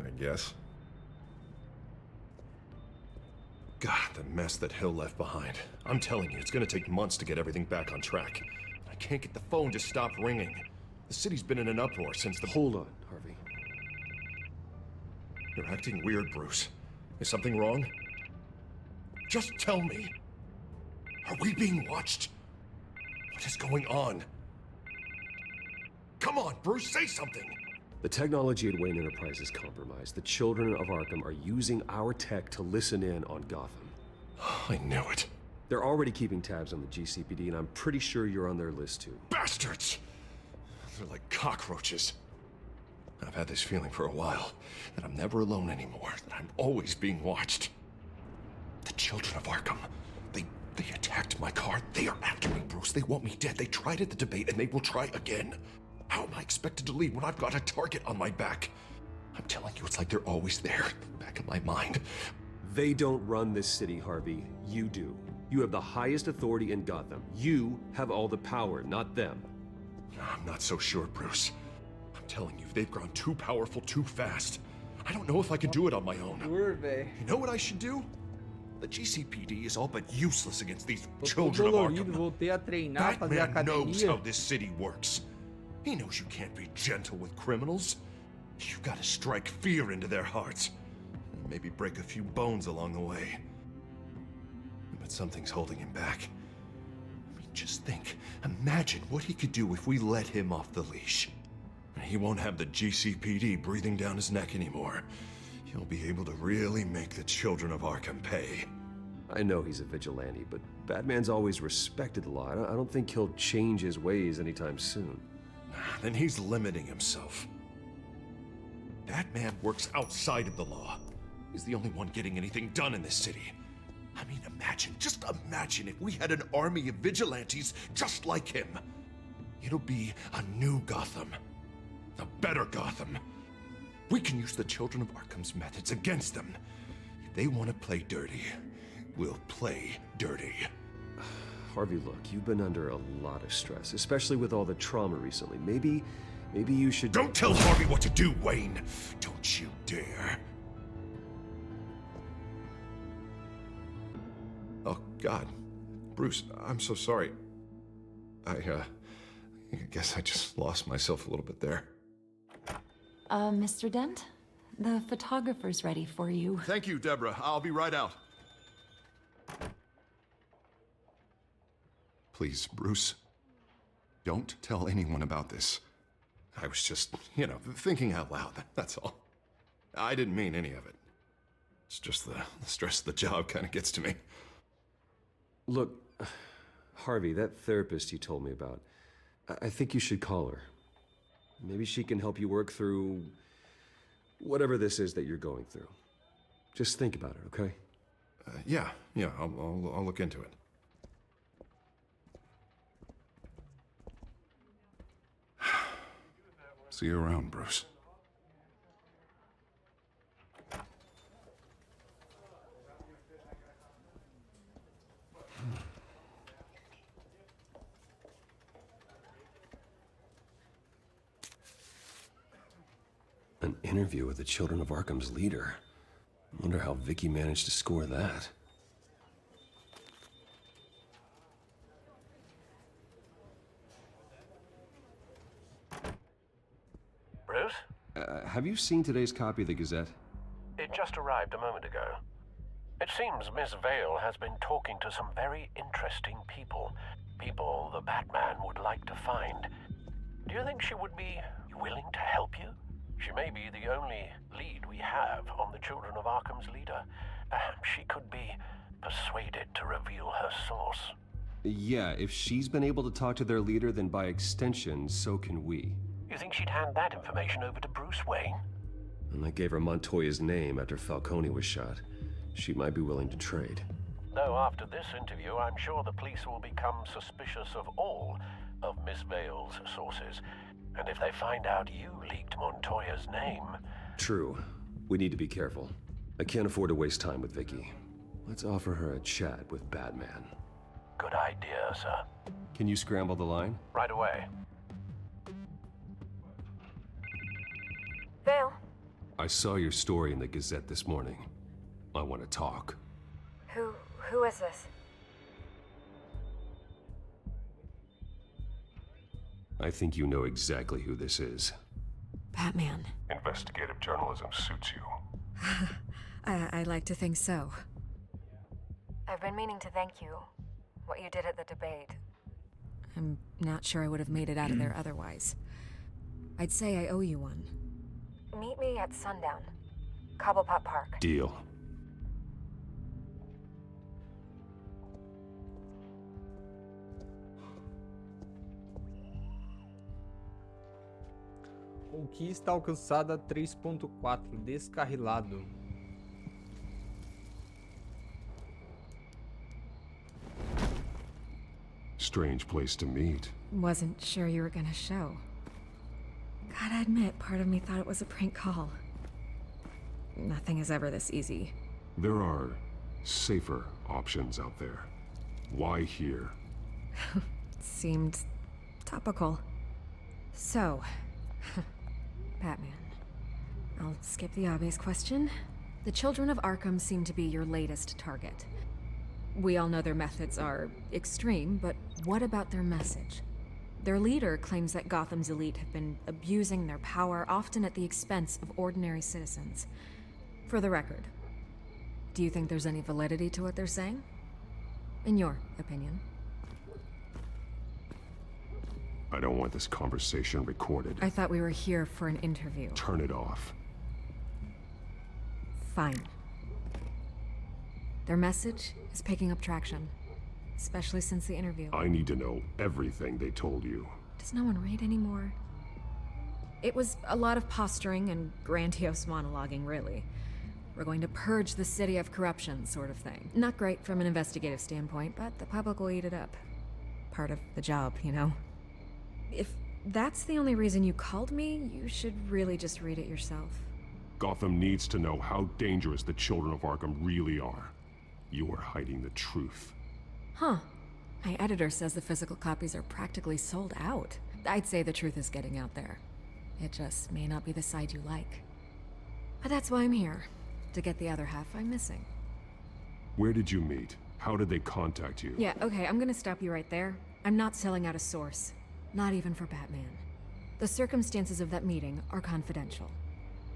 I guess. God, the mess that Hill left behind. I'm telling you, it's gonna take months to get everything back on track. I can't get the phone to stop ringing. The city's been in an uproar since the... Hold on, Harvey. You're acting weird, Bruce. Is something wrong? Just tell me. Are we being watched? What is going on? Come on, Bruce, say something! The technology at Wayne Enterprise is compromised. The children of Arkham are using our tech to listen in on Gotham. I knew it. They're already keeping tabs on the GCPD, and I'm pretty sure you're on their list too. Bastards! They're like cockroaches. I've had this feeling for a while, that I'm never alone anymore, that I'm always being watched. The children of Arkham, they attacked my car. They are after me, Bruce. They want me dead. They tried at the debate, and they will try again. How am I expected to leave when I've got a target on my back? I'm telling you, it's like they're always there, back in my mind. They don't run this city, Harvey. You do. You have the highest authority in Gotham. You have all the power, not them. I'm not so sure, Bruce. I'm telling you, they've grown too powerful too fast. I don't know if I can do it on my own. You know what I should do? The GCPD is all but useless against these children of Arkham. Batman knows how this city works. He knows you can't be gentle with criminals. You've got to strike fear into their hearts. And maybe break a few bones along the way. But something's holding him back. I mean, just think. Imagine what he could do if we let him off the leash. He won't have the GCPD breathing down his neck anymore. He'll be able to really make the children of Arkham pay. I know he's a vigilante, but Batman's always respected the law. I don't think he'll change his ways anytime soon. Then he's limiting himself. Batman works outside of the law. He's the only one getting anything done in this city. I mean, just imagine if we had an army of vigilantes just like him. It'll be a new Gotham. A better Gotham. We can use the children of Arkham's methods against them. If they want to play dirty, we'll play dirty. Harvey, look, you've been under a lot of stress, especially with all the trauma recently. Maybe you should... Don't tell Harvey what to do, Wayne! Don't you dare. Oh, God. Bruce, I'm so sorry. I guess I just lost myself a little bit there. Mr. Dent? The photographer's ready for you. Thank you, Deborah. I'll be right out. Please, Bruce, don't tell anyone about this. I was just, thinking out loud, that's all. I didn't mean any of it. It's just the stress of the job kind of gets to me. Look, Harvey, that therapist you told me about, I think you should call her. Maybe she can help you work through whatever this is that you're going through. Just think about it, okay? Yeah, I'll look into it. See you around, Bruce. An interview with the Children of Arkham's leader. Wonder how Vicky managed to score that. Bruce? Have you seen today's copy of the Gazette? It just arrived a moment ago. It seems Miss Vale has been talking to some very interesting people. People the Batman would like to find. Do you think she would be willing to help you? She may be the only lead we have on the Children of Arkham's leader. Perhaps she could be persuaded to reveal her source. Yeah, if she's been able to talk to their leader, then by extension, so can we. You think she'd hand that information over to Bruce Wayne? And I gave her Montoya's name after Falcone was shot. She might be willing to trade. Though after this interview, I'm sure the police will become suspicious of all of Miss Vale's sources. And if they find out you leaked Montoya's name... True. We need to be careful. I can't afford to waste time with Vicky. Let's offer her a chat with Batman. Good idea, sir. Can you scramble the line? Right away. Vale? I saw your story in the Gazette this morning. I want to talk. Who is this? I think you know exactly who this is. Batman. Investigative journalism suits you. I like to think so. I've been meaning to thank you. What you did at the debate. I'm not sure I would have made it out of there otherwise. I'd say I owe you one. Meet me at sundown. Cobblepot Park. Deal. Conquista alcançada 3.4. Descarrilado. Strange place to meet. Wasn't sure you were gonna show. Gotta admit, part of me thought it was a prank call. Nothing is ever this easy. There are safer options out there. Why here? Seemed topical. So, Batman. I'll skip the obvious question. The children of Arkham seem to be your latest target. We all know their methods are extreme, but what about their message? Their leader claims that Gotham's elite have been abusing their power, often at the expense of ordinary citizens. For the record, do you think there's any validity to what they're saying? In your opinion? I don't want this conversation recorded. I thought we were here for an interview. Turn it off. Fine. Their message is picking up traction, especially since the interview. I need to know everything they told you. Does no one read anymore? It was a lot of posturing and grandiose monologuing, really. We're going to purge the city of corruption, sort of thing. Not great from an investigative standpoint, but the public will eat it up. Part of the job, you know? If that's the only reason you called me, you should really just read it yourself. Gotham needs to know how dangerous the children of Arkham really are. You are hiding the truth. Huh. My editor says the physical copies are practically sold out. I'd say the truth is getting out there. It just may not be the side you like. But that's why I'm here. To get the other half I'm missing. Where did you meet? How did they contact you? Yeah, okay, I'm gonna stop you right there. I'm not selling out a source. Not even for Batman. The circumstances of that meeting are confidential.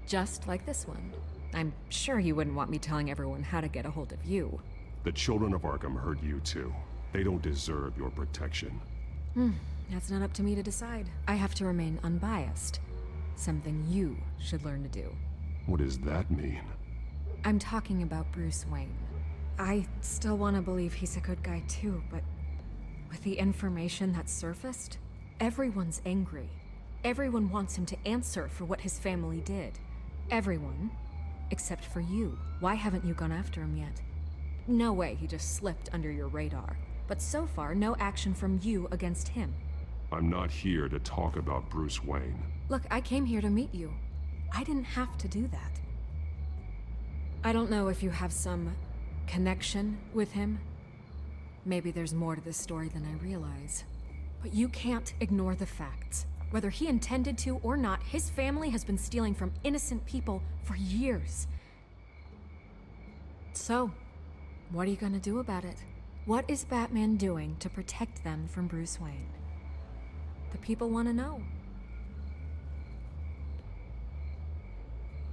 Just like this one. I'm sure you wouldn't want me telling everyone how to get a hold of you. The children of Arkham heard you too. They don't deserve your protection. That's not up to me to decide. I have to remain unbiased. Something you should learn to do. What does that mean? I'm talking about Bruce Wayne. I still want to believe he's a good guy too, but with the information that surfaced, everyone's angry. Everyone wants him to answer for what his family did. Everyone, except for you. Why haven't you gone after him yet? No way he just slipped under your radar. But so far, no action from you against him. I'm not here to talk about Bruce Wayne. Look, I came here to meet you. I didn't have to do that. I don't know if you have some connection with him. Maybe there's more to this story than I realize. But you can't ignore the facts. Whether he intended to or not, his family has been stealing from innocent people for years. So, what are you gonna do about it? What is Batman doing to protect them from Bruce Wayne? The people want to know.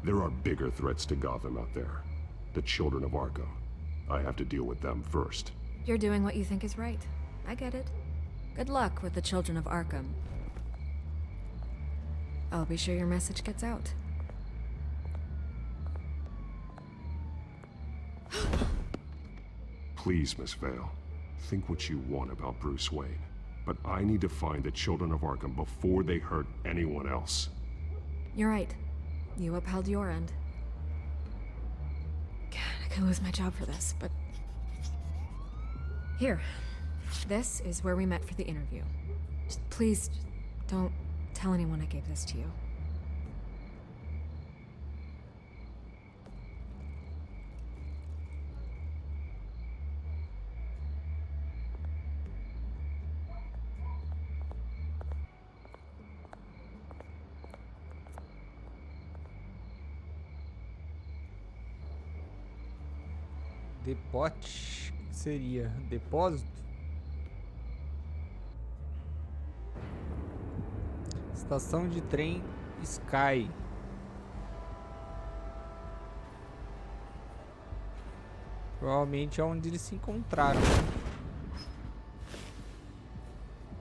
There are bigger threats to Gotham out there. The children of Arkham. I have to deal with them first. You're doing what you think is right. I get it. Good luck with the children of Arkham. I'll be sure your message gets out. Please, Miss Vale, think what you want about Bruce Wayne. But I need to find the children of Arkham before they hurt anyone else. You're right. You upheld your end. God, I could lose my job for this, but... Here. This is where we met for the interview. Please, don't tell anyone I gave this to you. Depote seria depósito. Estação de trem Sky. Provavelmente é onde eles se encontraram.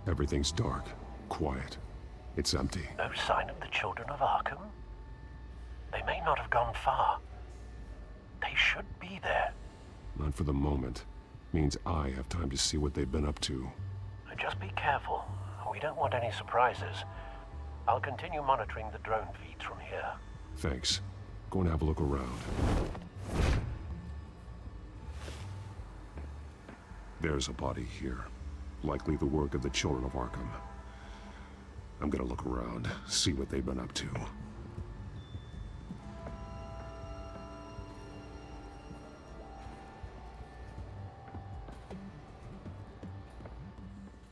Everything's dark, quiet. It's empty. No sign of the children of Arkham? They may not have gone far. They should be there. Not for the moment. Means I have time to see what they've been up to. Just be careful. We don't want any surprises. I'll continue monitoring the drone feeds from here. Thanks. Go and have a look around. There's a body here. Likely the work of the children of Arkham. I'm gonna look around, see what they've been up to.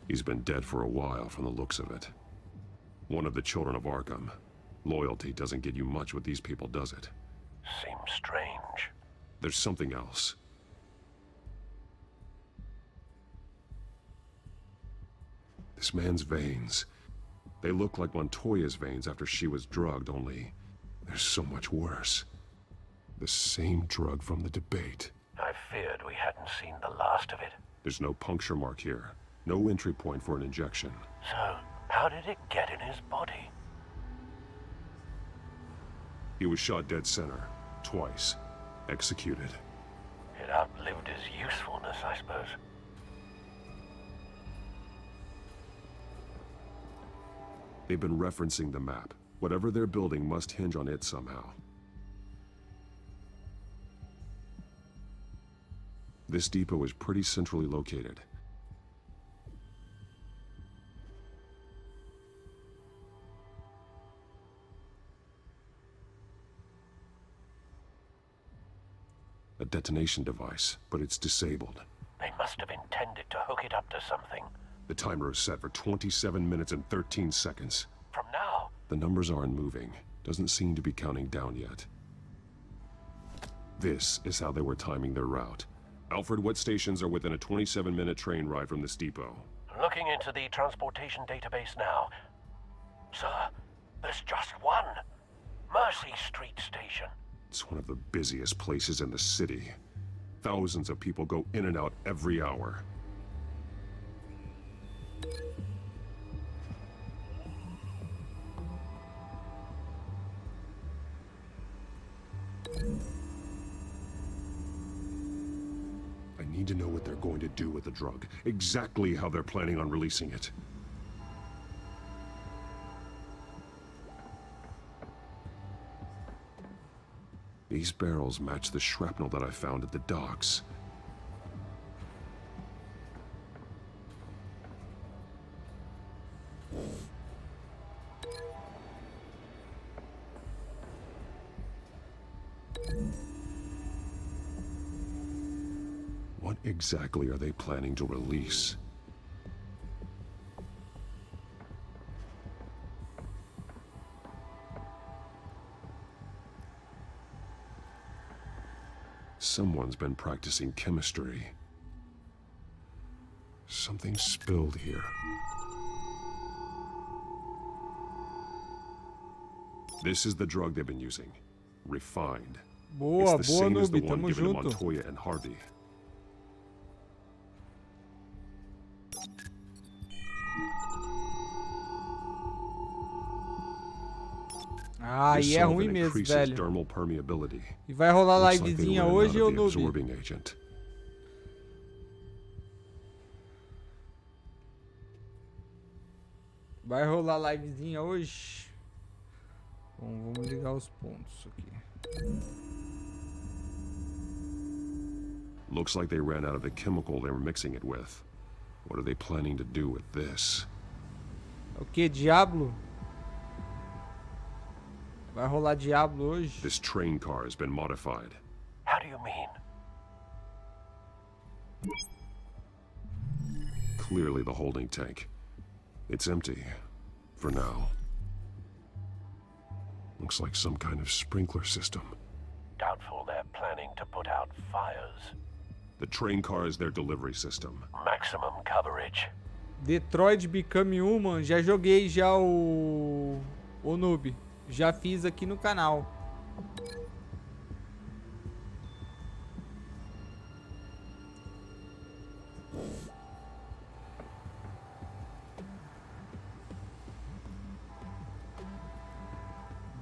He's been dead for a while from the looks of it. One of the children of Arkham. Loyalty doesn't get you much with these people, does it? Seems strange. There's something else. This man's veins. They look like Montoya's veins after she was drugged, only they're so much worse. The same drug from the debate. I feared we hadn't seen the last of it. There's no puncture mark here. No entry point for an injection. So, how did it get in his body? He was shot dead center. Twice. Executed. It outlived his usefulness, I suppose. They've been referencing the map. Whatever they're building must hinge on it somehow. This depot is pretty centrally located. A detonation device, but it's disabled. They must have intended to hook it up to something. The timer is set for 27 minutes and 13 seconds. From now? The numbers aren't moving. Doesn't seem to be counting down yet. This is how they were timing their route. Alfred, what stations are within a 27-minute train ride from this depot? Looking into the transportation database now. Sir, there's just one. Mercy Street Station. It's one of the busiest places in the city. Thousands of people go in and out every hour. I need to know what they're going to do with the drug. Exactly how they're planning on releasing it. These barrels match the shrapnel that I found at the docks. What exactly are they planning to release? Someone's been practicing chemistry. Something spilled here. This is the drug they've been using. Refined. Boa, it's the boa, same as the Noob, one tamo given to junto. Montoya and Harvey. Ah, This e é ruim solvent mesmo, increases velho. dermal permeability. E vai rolar Looks like they livezinha ran hoje, out ô of the Noob? absorbing agent. Vai rolar livezinha hoje? Bom, vamos ligar os pontos aqui. Looks like they ran out of the chemical they were mixing it with. What are they planning to do with this? O que, Diablo? Vai rolar Diablo hoje? This train car has been modified. How do you mean? Clearly the holding tank. It's empty. For now. Looks like some kind of sprinkler system. Doubtful they're planning to put out fires. The train car is their delivery system. Maximum coverage. Detroit Become Human. Já joguei já o Noob. Já fiz aqui no canal.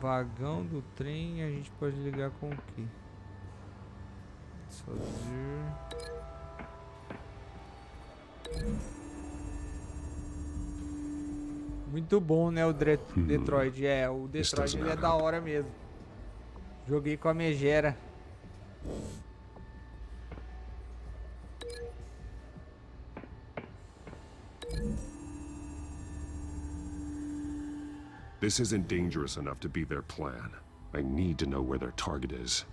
vagão do trem a gente pode ligar com o quê? Fazer... Muito bom, né, o Detroit. É, o Detroit ele é da hora mesmo. Joguei com a megera. This isn't dangerous enough to be their plan. I need to know where their target is.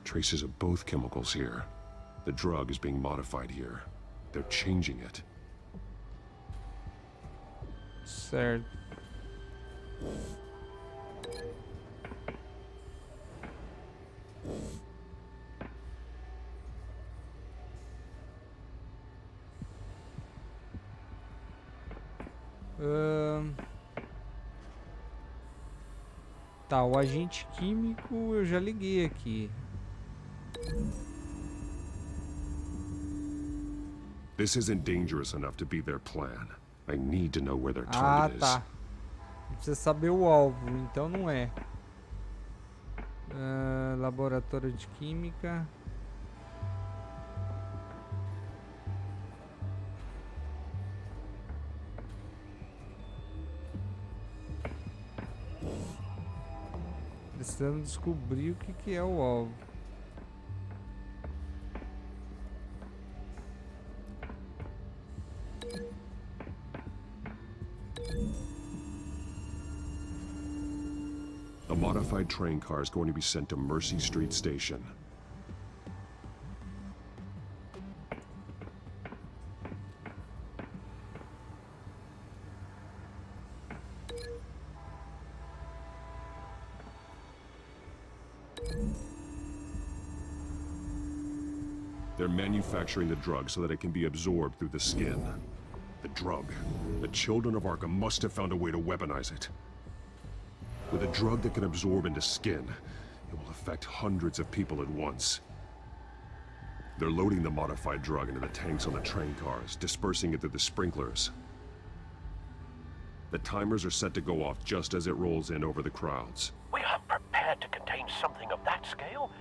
Traces of both chemicals here. The drug is being modified here. They're changing it. Certo. Tá, o agente químico eu já liguei aqui. This isn't dangerous enough to be their plan. I need to know where their target tá. Precisa saber o alvo, então não é. Laboratório de química. Precisamos descobrir o que é o alvo. A modified train car is going to be sent to Mercy Street Station. They're manufacturing the drug so that it can be absorbed through the skin. The drug. The children of Arkham must have found a way to weaponize it. With a drug that can absorb into skin, it will affect hundreds of people at once. They're loading the modified drug into the tanks on the train cars, dispersing it through the sprinklers. The timers are set to go off just as it rolls in over the crowds. We aren't prepared to contain something of that scale.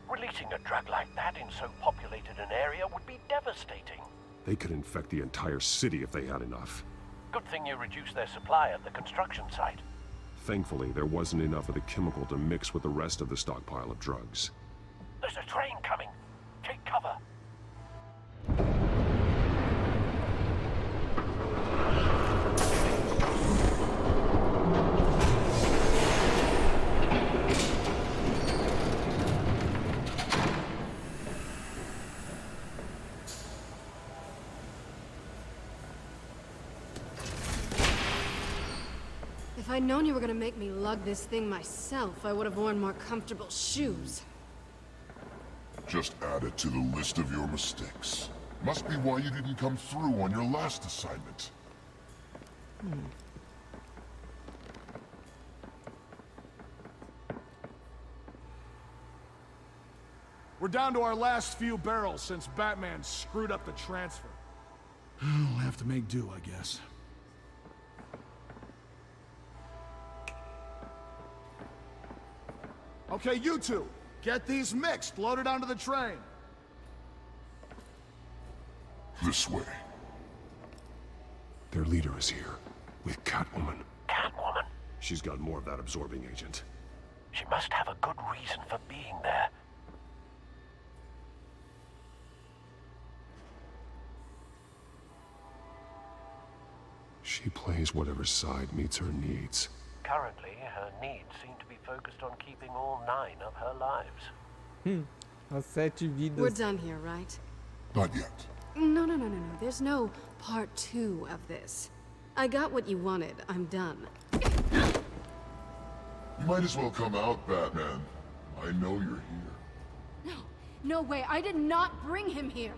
Releasing a drug like that in so populated an area would be devastating. They could infect the entire city if they had enough. Good thing you reduced their supply at the construction site. Thankfully, there wasn't enough of the chemical to mix with the rest of the stockpile of drugs. There's a train coming. Take cover. If I'd known you were gonna make me lug this thing myself, I would have worn more comfortable shoes. Just add it to the list of your mistakes. Must be why you didn't come through on your last assignment. We're down to our last few barrels since Batman screwed up the transfer. We'll have to make do, I guess. Okay, you two, get these mixed, loaded onto the train. This way. Their leader is here, with Catwoman. Catwoman? She's got more of that absorbing agent. She must have a good reason for being there. She plays whatever side meets her needs. Currently, her needs seem to be focused on keeping all 9 of her lives. As 7 vidas. We're done here, right? Not yet. No. There's no part 2 of this. I got what you wanted. I'm done. You might as well come out, Batman. I know you're here. No way. I did not bring him here.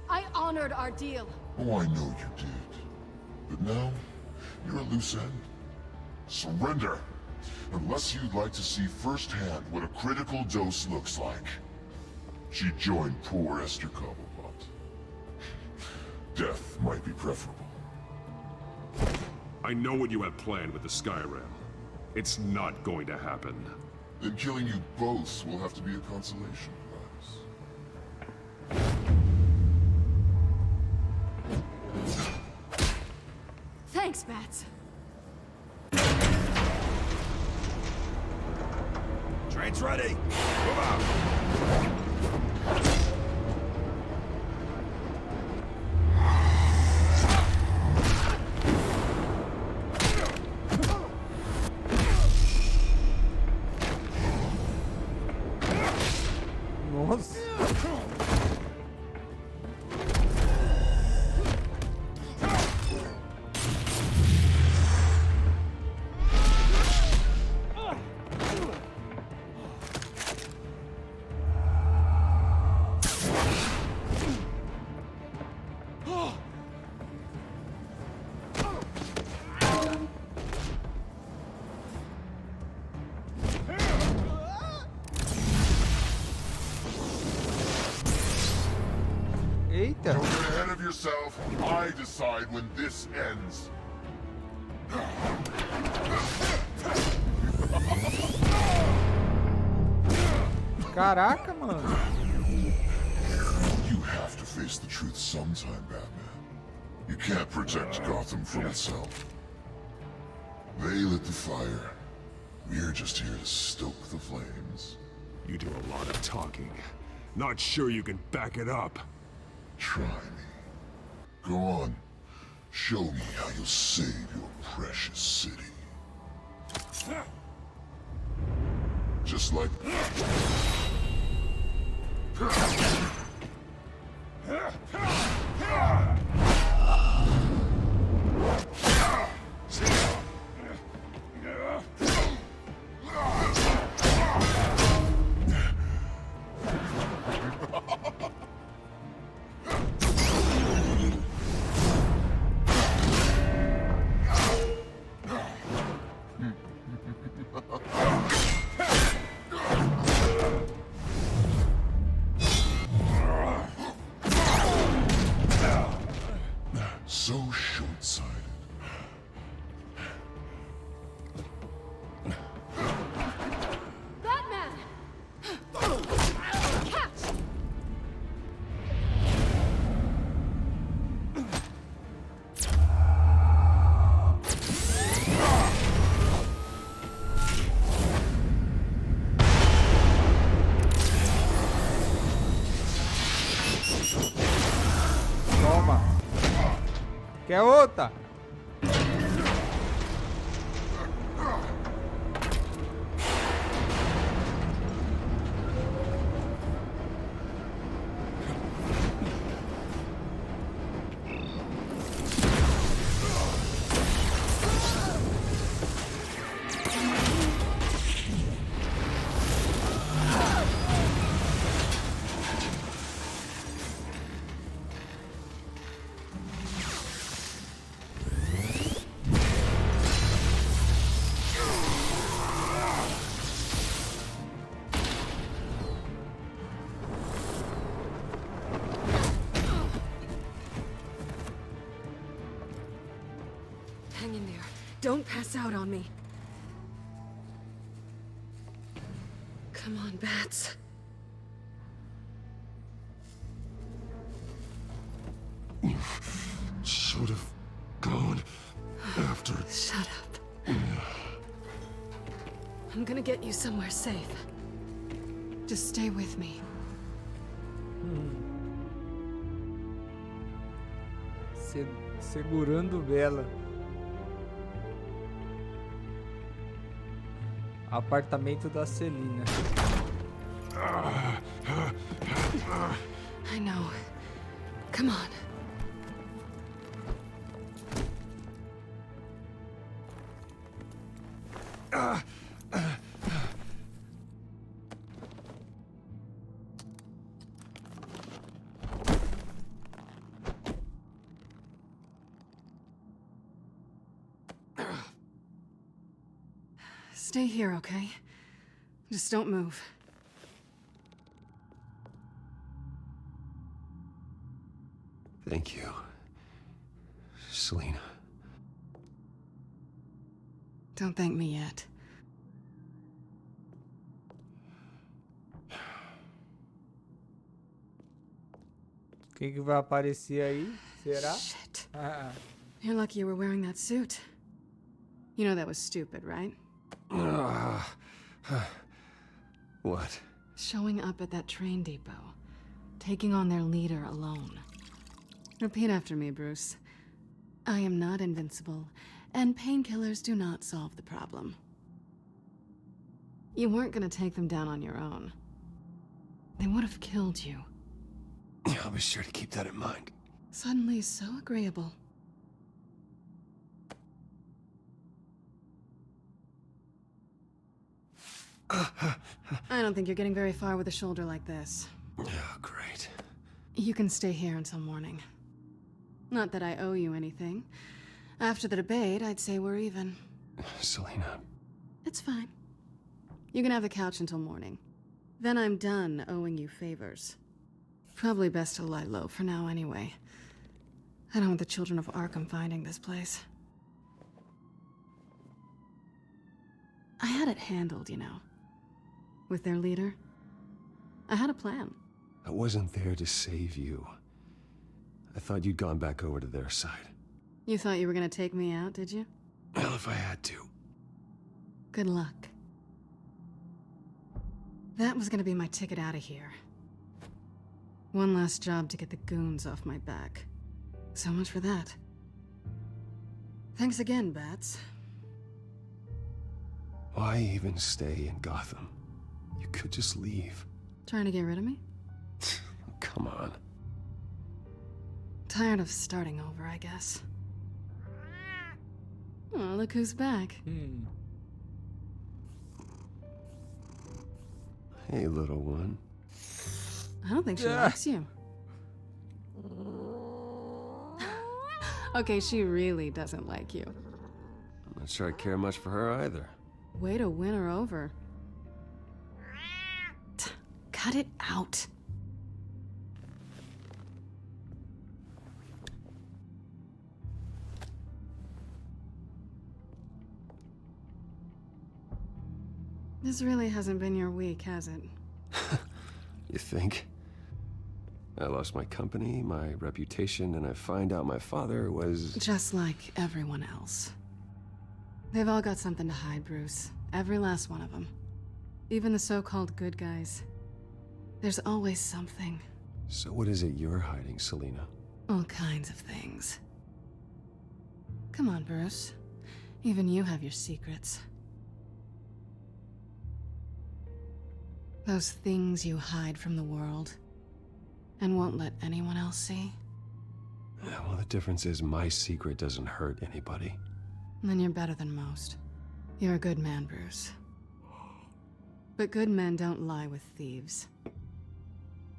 I honored our deal. Oh, I know you did. But now, you're a loose end. Surrender, Unless you'd like to see firsthand what a critical dose looks like. She joined poor Esther Cobblepot. Death might be preferable. I know what you had planned with the Skyrim. It's not going to happen. Then killing you both will have to be a consolation prize. Thanks, Bats. Train's ready! Move out! Nossa. Eita. Don't get ahead of yourself. I decide when this ends. Caraca, mano. You have to face the truth sometime, Batman. You can't protect Gotham from itself. They lit the fire. We're just here to stoke the flames. You do a lot of talking. Not sure you can back it up. Try me. Go on. Show me how you'll save your precious city. Just like... So short-sighted. Batman! Catch! Toma. Quer outra? Hang in there. Don't pass out on me. Come on, Bats. Should have gone after... Shut up. I'm gonna get you somewhere safe. Just stay with me. Segurando vela. Apartamento da Celina. I know. Come on. Stay here, okay? Just don't move. Thank you, Selina. Don't thank me yet. Quem que vai aparecer aí? Será? Shit. You're lucky you were wearing that suit. You know that was stupid, right? What? Showing up at that train depot. Taking on their leader alone. Repeat after me, Bruce. I am not invincible, and painkillers do not solve the problem. You weren't gonna take them down on your own. They would have killed you. I'll be sure to keep that in mind. Suddenly so agreeable. I don't think you're getting very far with a shoulder like this. Oh, great. You can stay here until morning. Not that I owe you anything. After the debate, I'd say we're even. Selina. It's fine. You can have the couch until morning. Then I'm done owing you favors. Probably best to lie low for now anyway. I don't want the children of Arkham finding this place. I had it handled, you know. With their leader. I had a plan. I wasn't there to save you. I thought you'd gone back over to their side. You thought you were gonna take me out, did you? Well, if I had to. Good luck. That was gonna be my ticket out of here. One last job to get the goons off my back. So much for that. Thanks again, Bats. Why even stay in Gotham? You could just leave. Trying to get rid of me? Come on. Tired of starting over, I guess. Oh, look who's back. Hey, little one. I don't think she likes you. Okay, she really doesn't like you. I'm not sure I care much for her either. Way to win her over. Cut it out. This really hasn't been your week, has it? You think? I lost my company, my reputation, and I find out my father was... Just like everyone else. They've all got something to hide, Bruce. Every last one of them. Even the so-called good guys. There's always something. So what is it you're hiding, Selina? All kinds of things. Come on, Bruce. Even you have your secrets. Those things you hide from the world and won't let anyone else see. Yeah, well, the difference is my secret doesn't hurt anybody. Then you're better than most. You're a good man, Bruce. But good men don't lie with thieves.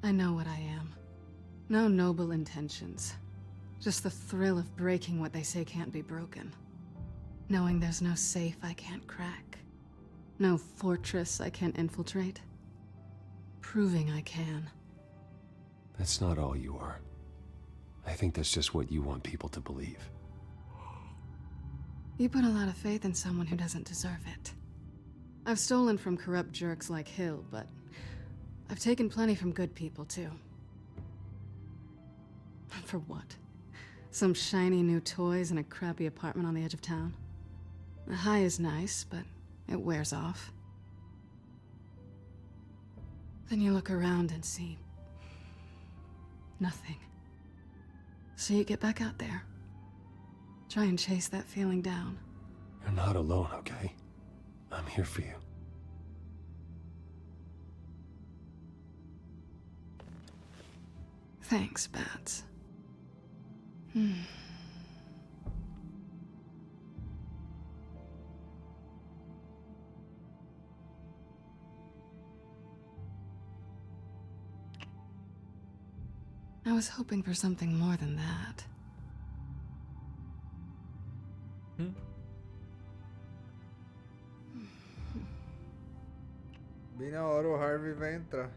I know what I am. No noble intentions. Just the thrill of breaking what they say can't be broken. Knowing there's no safe I can't crack. No fortress I can't infiltrate. Proving I can. That's not all you are. I think that's just what you want people to believe. You put a lot of faith in someone who doesn't deserve it. I've stolen from corrupt jerks like Hill, but I've taken plenty from good people, too. For what? Some shiny new toys and a crappy apartment on the edge of town? The high is nice, but it wears off. Then you look around and see nothing. So you get back out there. Try and chase that feeling down. You're not alone, okay? I'm here for you. Thanks, Bats. I was hoping for something more than that. Bem na hora o Harvey vai entrar.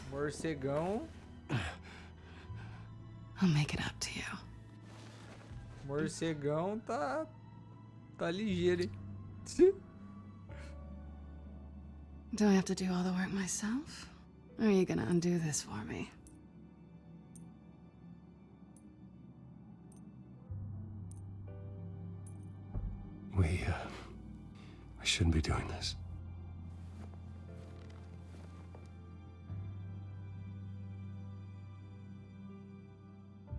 Morcegão. I'll make it up to you. Morcegão tá ligeiro, hein? Do I have to do all the work myself? Or are you gonna undo this for me? We shouldn't be doing this.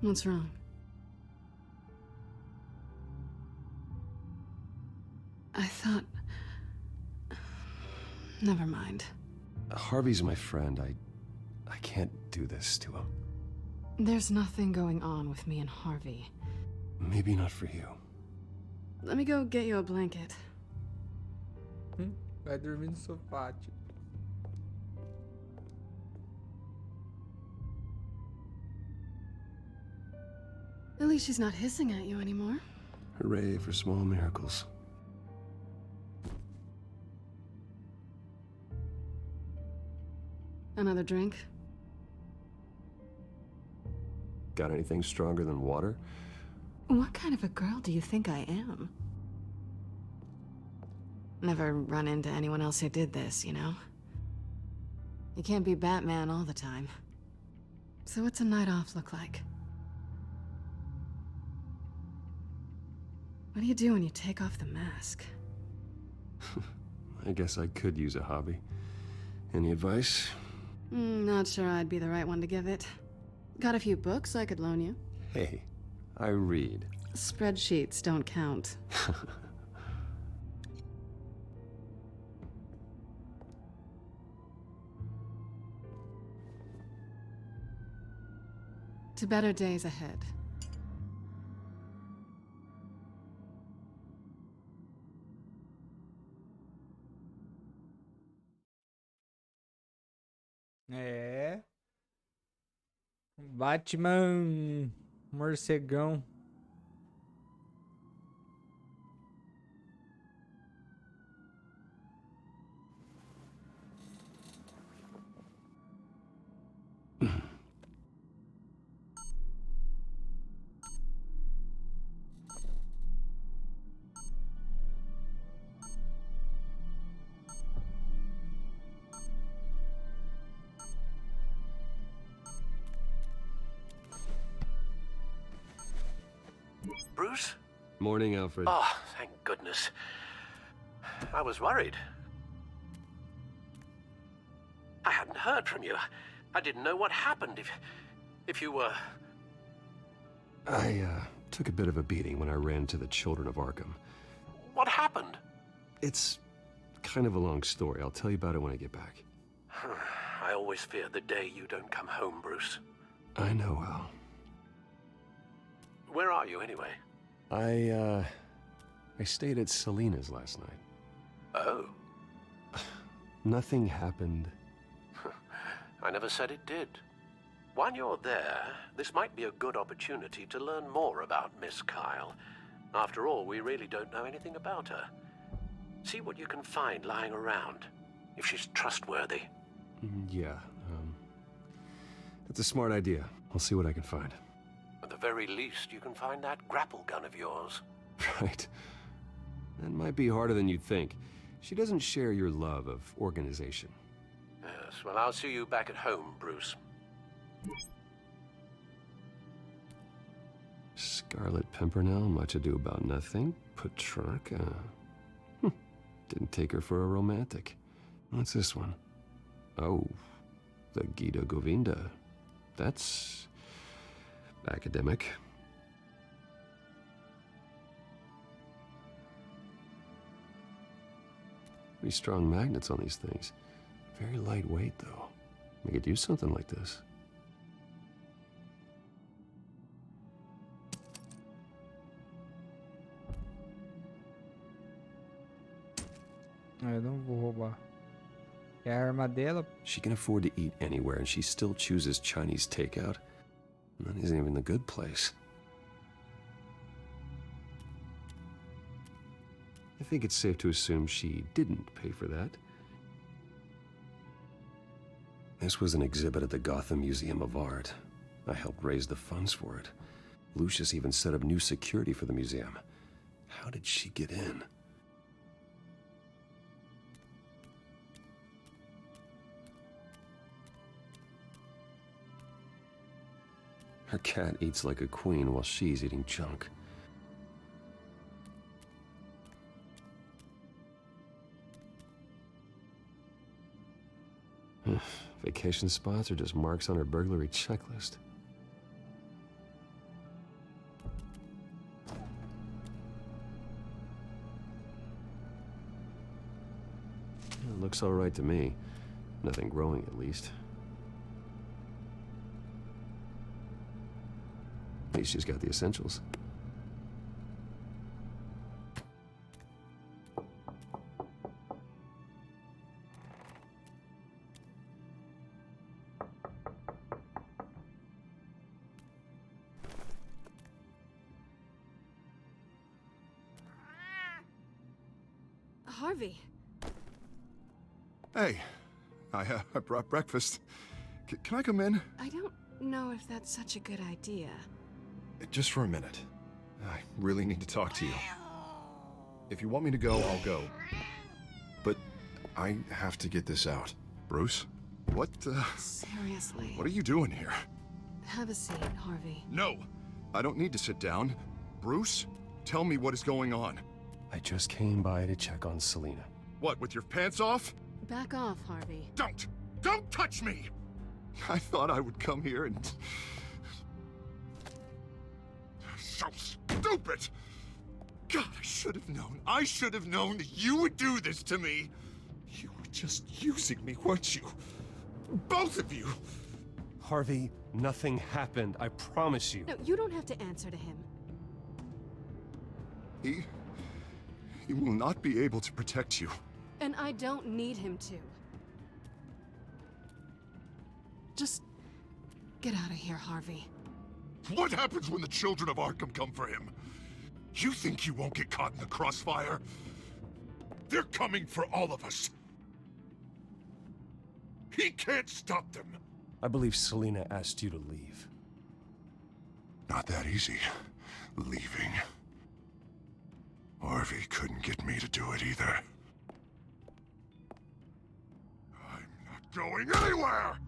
What's wrong? I thought... Never mind. Harvey's my friend. I can't do this to him. There's nothing going on with me and Harvey. Maybe not for you. Let me go get you a blanket. Vai dormir no sofá, tio. At least she's not hissing at you anymore. Hooray for small miracles. Another drink? Got anything stronger than water? What kind of a girl do you think I am? Never run into anyone else who did this, you know? You can't be Batman all the time. So what's a night off look like? What do you do when you take off the mask? I guess I could use a hobby. Any advice? Not sure I'd be the right one to give it. Got a few books I could loan you. Hey, I read. Spreadsheets don't count. To better days ahead. É. Batman. Morcegão. Bruce? Morning, Alfred. Oh, thank goodness. I was worried. I hadn't heard from you. I didn't know what happened if you were... I took a bit of a beating when I ran to the children of Arkham. What happened? It's kind of a long story. I'll tell you about it when I get back. I always fear the day you don't come home, Bruce. I know, Al. Where are you, anyway? I stayed at Selena's last night. Oh. Nothing happened. I never said it did. While you're there, this might be a good opportunity to learn more about Miss Kyle. After all, we really don't know anything about her. See what you can find lying around, if she's trustworthy. Yeah, that's a smart idea. I'll see what I can find. At the very least, you can find that grapple gun of yours. Right. That might be harder than you'd think. She doesn't share your love of organization. Yes, well, I'll see you back at home, Bruce. Scarlet Pimpernel, much ado about nothing. Petrarca. Didn't take her for a romantic. What's this one? Oh, the Gita Govinda. That's academic. Pretty strong magnets on these things. Very lightweight, though. We could use something like this. Eu não vou roubar. É a arma dela. She can afford to eat anywhere and she still chooses Chinese takeout. That isn't even the good place. I think it's safe to assume she didn't pay for that. This was an exhibit at the Gotham Museum of Art. I helped raise the funds for it. Lucius even set up new security for the museum. How did she get in? Her cat eats like a queen while she's eating junk. Vacation spots are just marks on her burglary checklist. It looks all right to me. Nothing growing, at least. At least she's got the essentials. Harvey. Hey, I brought breakfast. Can I come in? I don't know if that's such a good idea. Just for a minute. I really need to talk to you. If you want me to go, I'll go. But I have to get this out. Bruce? What, Seriously. What are you doing here? Have a seat, Harvey. No! I don't need to sit down. Bruce, tell me what is going on. I just came by to check on Selina. What, with your pants off? Back off, Harvey. Don't! Don't touch me! I thought I would come here and... So stupid! God, I should have known. I should have known that you would do this to me. You were just using me, weren't you? Both of you! Harvey, nothing happened, I promise you. No, you don't have to answer to him. He will not be able to protect you. And I don't need him to. Just get out of here, Harvey. What happens when the children of Arkham come for him? You think you won't get caught in the crossfire? They're coming for all of us. He can't stop them. I believe Selina asked you to leave. Not that easy, leaving. Harvey couldn't get me to do it either. I'm not going anywhere!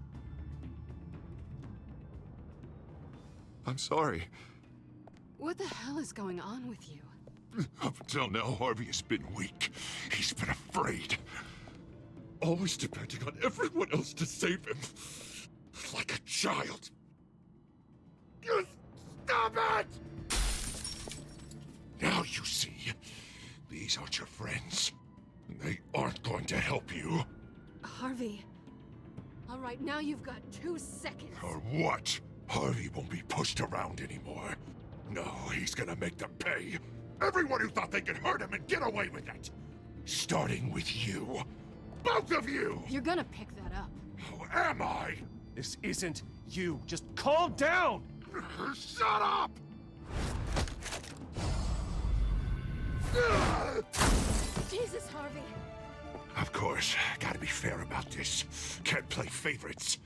I'm sorry. What the hell is going on with you? Up until now, Harvey has been weak. He's been afraid. Always depending on everyone else to save him. Like a child. Just stop it! Now you see, these aren't your friends. They aren't going to help you. Harvey. All right, now you've got 2 seconds. Or what? Harvey won't be pushed around anymore. No, he's gonna make them pay. Everyone who thought they could hurt him and get away with it. Starting with you. Both of you! You're gonna pick that up. How am I? This isn't you. Just calm down! Shut up! Jesus, Harvey. Of course, gotta be fair about this. Can't play favorites.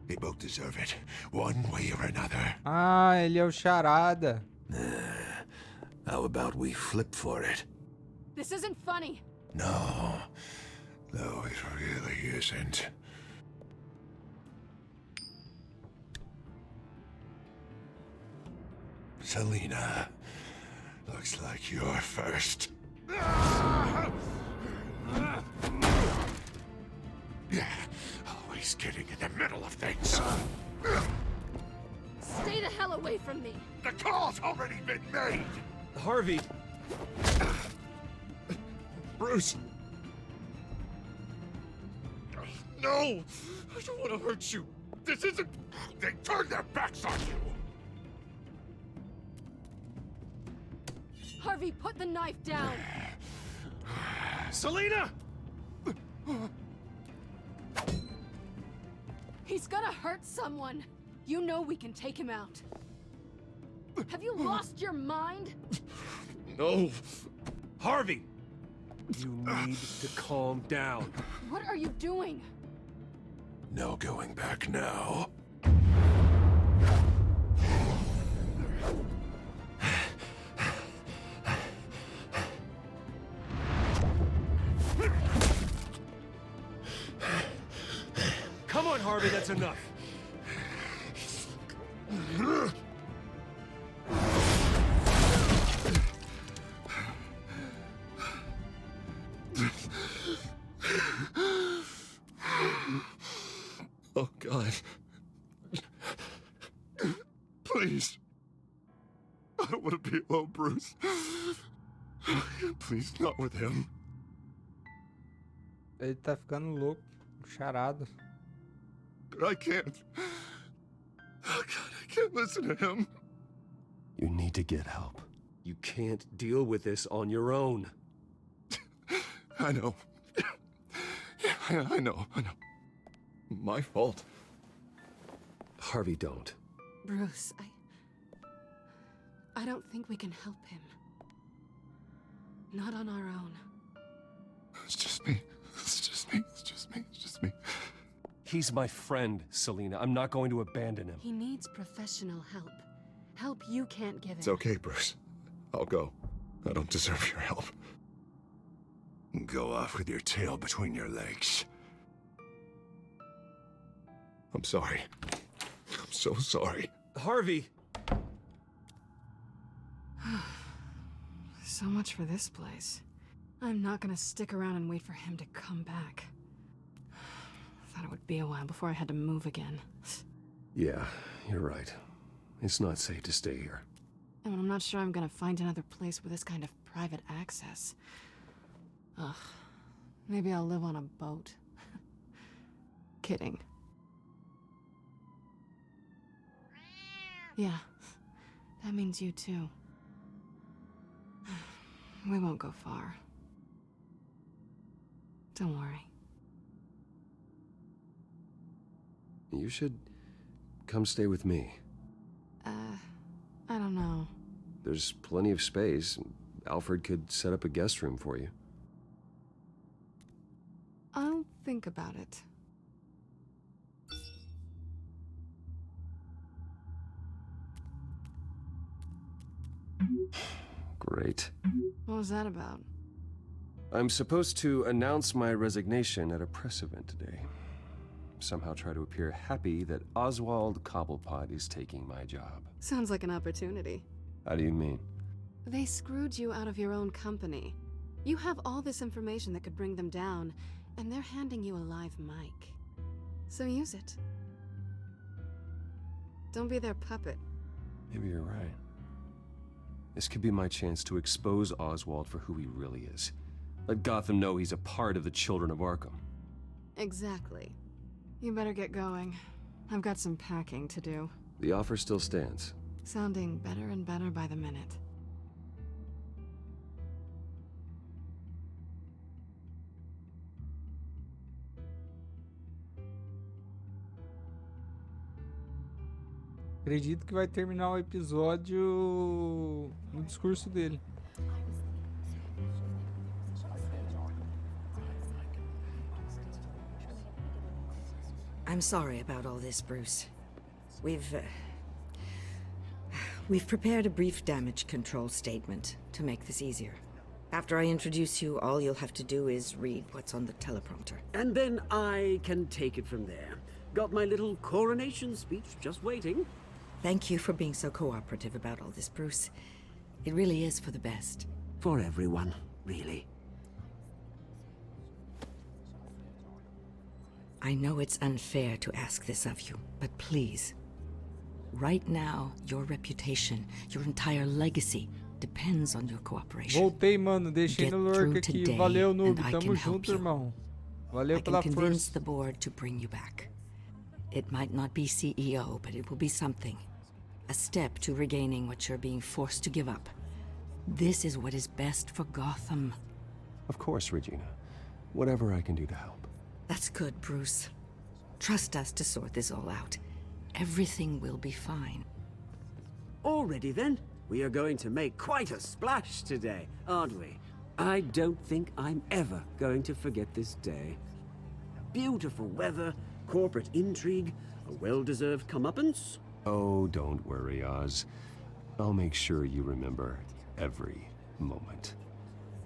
They both deserve it, one way or another. Ah, ele é o charada. How about we flip for it? This isn't funny. No, it really isn't. Selina, looks like you're first. Yeah, always getting in the middle of things. Stay the hell away from me. The call's already been made. Harvey. Bruce. No, I don't want to hurt you. This isn't... They turned their backs on you. Harvey, put the knife down. Selina! He's gonna hurt someone. You know we can take him out. Have you lost your mind? No. Harvey! You need to calm down. What are you doing? No going back now. Come on, Harvey, that's enough. Oh, God. Please. I don't want to be alone, Bruce. Please, not with him. Ele tá ficando louco, charado. I can't. Oh, God, I can't listen to him. You need to get help. You can't deal with this on your own. I know. Yeah, I know. My fault. Harvey, don't. Bruce, I don't think we can help him. Not on our own. It's just me. He's my friend, Selena. I'm not going to abandon him. He needs professional help. Help you can't give him. It's okay, Bruce. I'll go. I don't deserve your help. Go off with your tail between your legs. I'm sorry. I'm so sorry. Harvey! So much for this place. I'm not gonna stick around and wait for him to come back. Thought it would be a while before I had to move again. Yeah, you're right. It's not safe to stay here. And I'm not sure I'm gonna find another place with this kind of private access. Ugh. Maybe I'll live on a boat. Kidding. Yeah, that means you too. We won't go far. Don't worry. You should come stay with me. I don't know. There's plenty of space. Alfred could set up a guest room for you. I'll think about it. Great. What was that about? I'm supposed to announce my resignation at a press event today. Somehow try to appear happy that Oswald Cobblepot is taking my job. Sounds like an opportunity. How do you mean? They screwed you out of your own company. You have all this information that could bring them down, and they're handing you a live mic. So use it. Don't be their puppet. Maybe you're right. This could be my chance to expose Oswald for who he really is. Let Gotham know he's a part of the Children of Arkham. Exactly. You better get going. I've got some packing to do. The offer still stands. Sounding better and better by the minute. Acredito que vai terminar o episódio no discurso dele. I'm sorry about all this, Bruce. We've prepared a brief damage control statement to make this easier. After I introduce you, all you'll have to do is read what's on the teleprompter. And then I can take it from there. Got my little coronation speech just waiting. Thank you for being so cooperative about all this, Bruce. It really is for the best. For everyone, really. I know it's unfair to ask this of you, but please. Right now, your reputation, your entire legacy, depends on your cooperation. Voltei, mano. Deixei no lurk aqui. Valeu, noob. Tamo junto, irmão. Valeu pela I can convince força. the board to bring you back. It might not be CEO, but it will be something. A step to regaining what you're being forced to give up. This is what is best for Gotham. Of course, Regina. Whatever I can do to help. That's good, Bruce. Trust us to sort this all out. Everything will be fine. Already then, we are going to make quite a splash today, aren't we? I don't think I'm ever going to forget this day. Beautiful weather, corporate intrigue, a well-deserved comeuppance. Oh, don't worry, Oz. I'll make sure you remember every moment.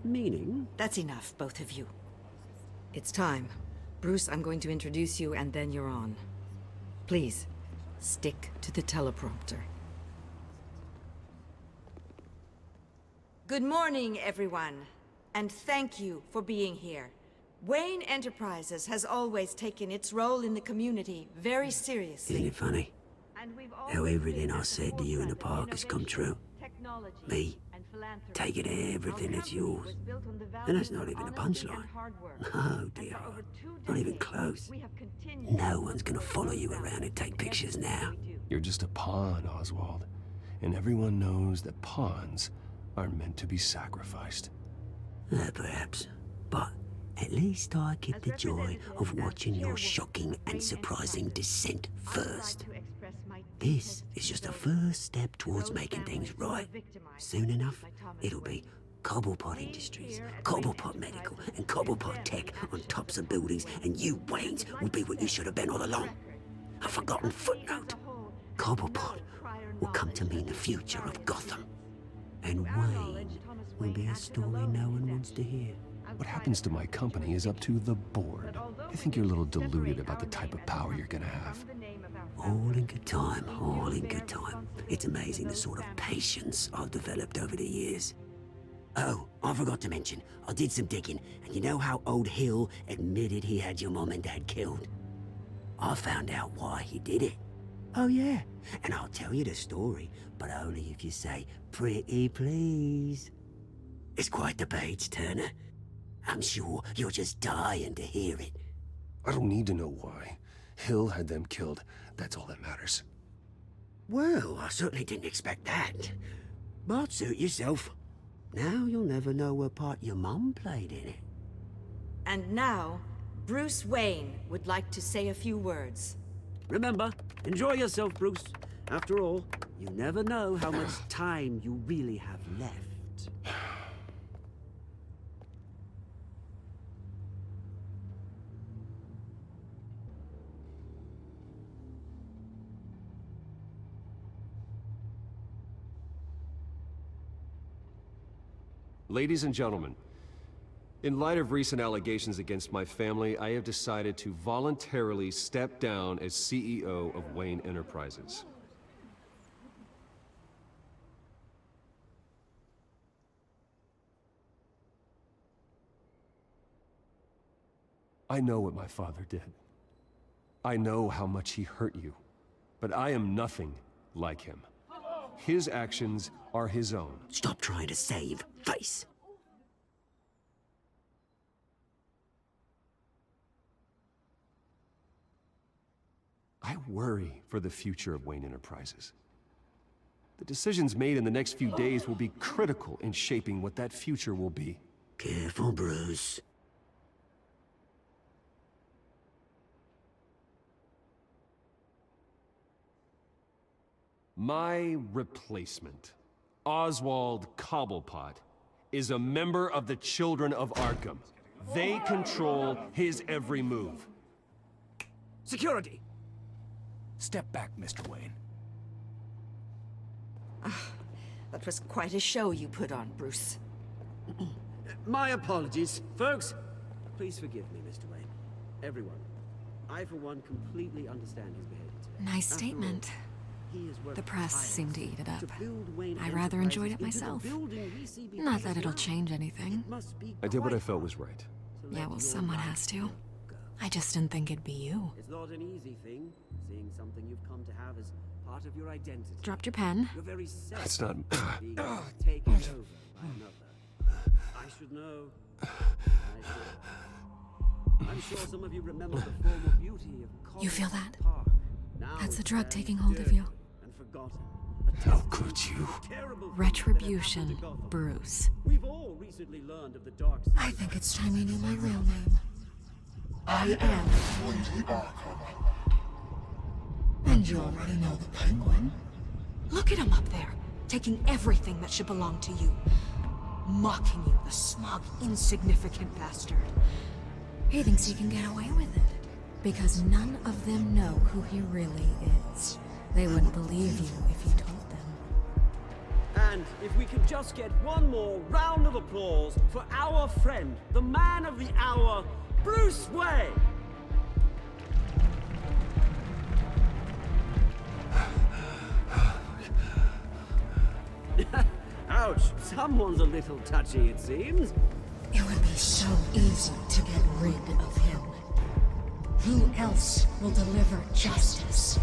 Meaning? That's enough, both of you. It's time. Bruce, I'm going to introduce you and then you're on. Please, stick to the teleprompter. Good morning, everyone, and thank you for being here. Wayne Enterprises has always taken its role in the community very seriously. Isn't it funny? How everything I said to you in the park has come true. Me, taking everything that's yours. And that's not even a punchline. No, dear. Not even close. No one's gonna follow you around and take pictures now. You're just a pawn, Oswald. And everyone knows that pawns are meant to be sacrificed. Perhaps. But at least I get the joy of watching your shocking and surprising descent first. This is just a first step towards making things right. Soon enough, it'll be Cobblepot Industries, Cobblepot Medical, and Cobblepot Tech on tops of buildings, and you, Waynes, will be what you should have been all along. A forgotten footnote. Cobblepot will come to mean the future of Gotham. And Wayne will be a story no one wants to hear. What happens to my company is up to the board. I think you're a little deluded about the type of power you're gonna have. All in good time, all in good time. It's amazing the sort of patience I've developed over the years. Oh, I forgot to mention, I did some digging, and you know how old Hill admitted he had your mom and dad killed? I found out why he did it. Oh yeah, and I'll tell you the story, but only if you say, pretty please. It's quite the page turner. I'm sure you're just dying to hear it. I don't need to know why. Hill had them killed. That's all that matters. Well, I certainly didn't expect that. But suit yourself. Now you'll never know what part your mum played in it. And now, Bruce Wayne would like to say a few words. Remember, enjoy yourself, Bruce. After all, you never know how much time you really have left. Ladies and gentlemen, in light of recent allegations against my family, I have decided to voluntarily step down as CEO of Wayne Enterprises. I know what my father did. I know how much he hurt you, but I am nothing like him. His actions are his own. Stop trying to save face. I worry for the future of Wayne Enterprises. The decisions made in the next few days will be critical in shaping what that future will be. Careful, Bruce. My replacement, Oswald Cobblepot, is a member of the Children of Arkham. They control his every move. Security! Step back, Mr. Wayne. That was quite a show you put on, Bruce. My apologies. Folks, please forgive me, Mr. Wayne. Everyone. I, for one, completely understand his behavior today. Nice statement. The press seemed to eat it up. I rather enjoyed it myself. Not that it'll change anything. I did what I felt was right. Yeah, well, someone has to. I just didn't think it'd be you. It's not an easy thing, seeing something you've come to have as part of your identity. Dropped your pen. You're very self That's not... being taken over by another. I should know. I'm sure some of you remember the former beauty of You feel that? Park. That's the drug taking hold of you. And forgotten. How could you? Retribution, Bruce. We've all recently learned of the dark side. I think it's time you knew my real name. I am Lady Arkham. And you already know the Penguin. Look at him up there, taking everything that should belong to you. Mocking you, the smug, insignificant bastard. He thinks he can get away with it, because none of them know who he really is. They wouldn't believe you if you told them. And if we could just get one more round of applause for our friend, the man of the hour, Bruce Wayne! Ouch, someone's a little touchy, it seems. It would be so easy to get rid of him. Who else will deliver justice?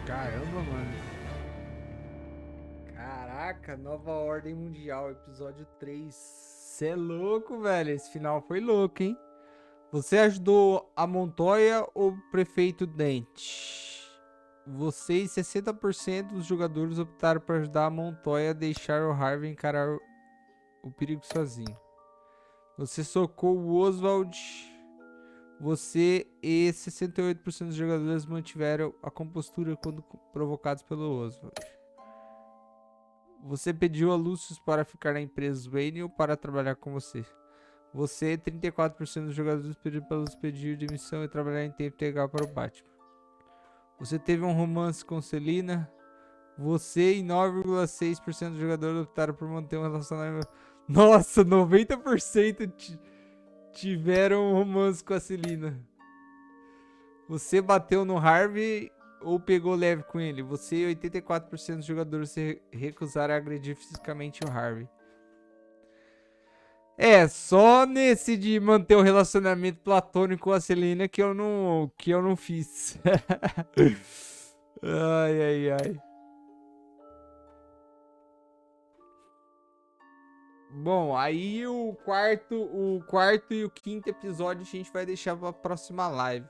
Caramba, mano. Caraca, nova ordem mundial, episódio 3. Cê é louco, velho. Esse final foi louco, hein? Você ajudou a Montoya ou o prefeito Dente? Vocês, 60% dos jogadores optaram por ajudar a Montoya a deixar o Harvey encarar o perigo sozinho. Você socou o Oswald. Você e 68% dos jogadores mantiveram a compostura quando provocados pelo Oswald. Você pediu a Lucius para ficar na empresa Wayne ou para trabalhar com você. Você, 34% dos jogadores pediram para Lucius pedir demissão e trabalhar em tempo integral para o Batman. Você teve um romance com Selina. Você e 9,6% dos jogadores optaram por manter um relacionamento. Nossa, 90% tiveram um romance com a Selina. Você bateu no Harvey ou pegou leve com ele? Você e 84% dos jogadores se recusaram a agredir fisicamente o Harvey. É, só nesse de manter o relacionamento platônico com a Selina que eu não fiz. Ai. Bom, aí o quarto e o quinto episódio a gente vai deixar para a próxima live.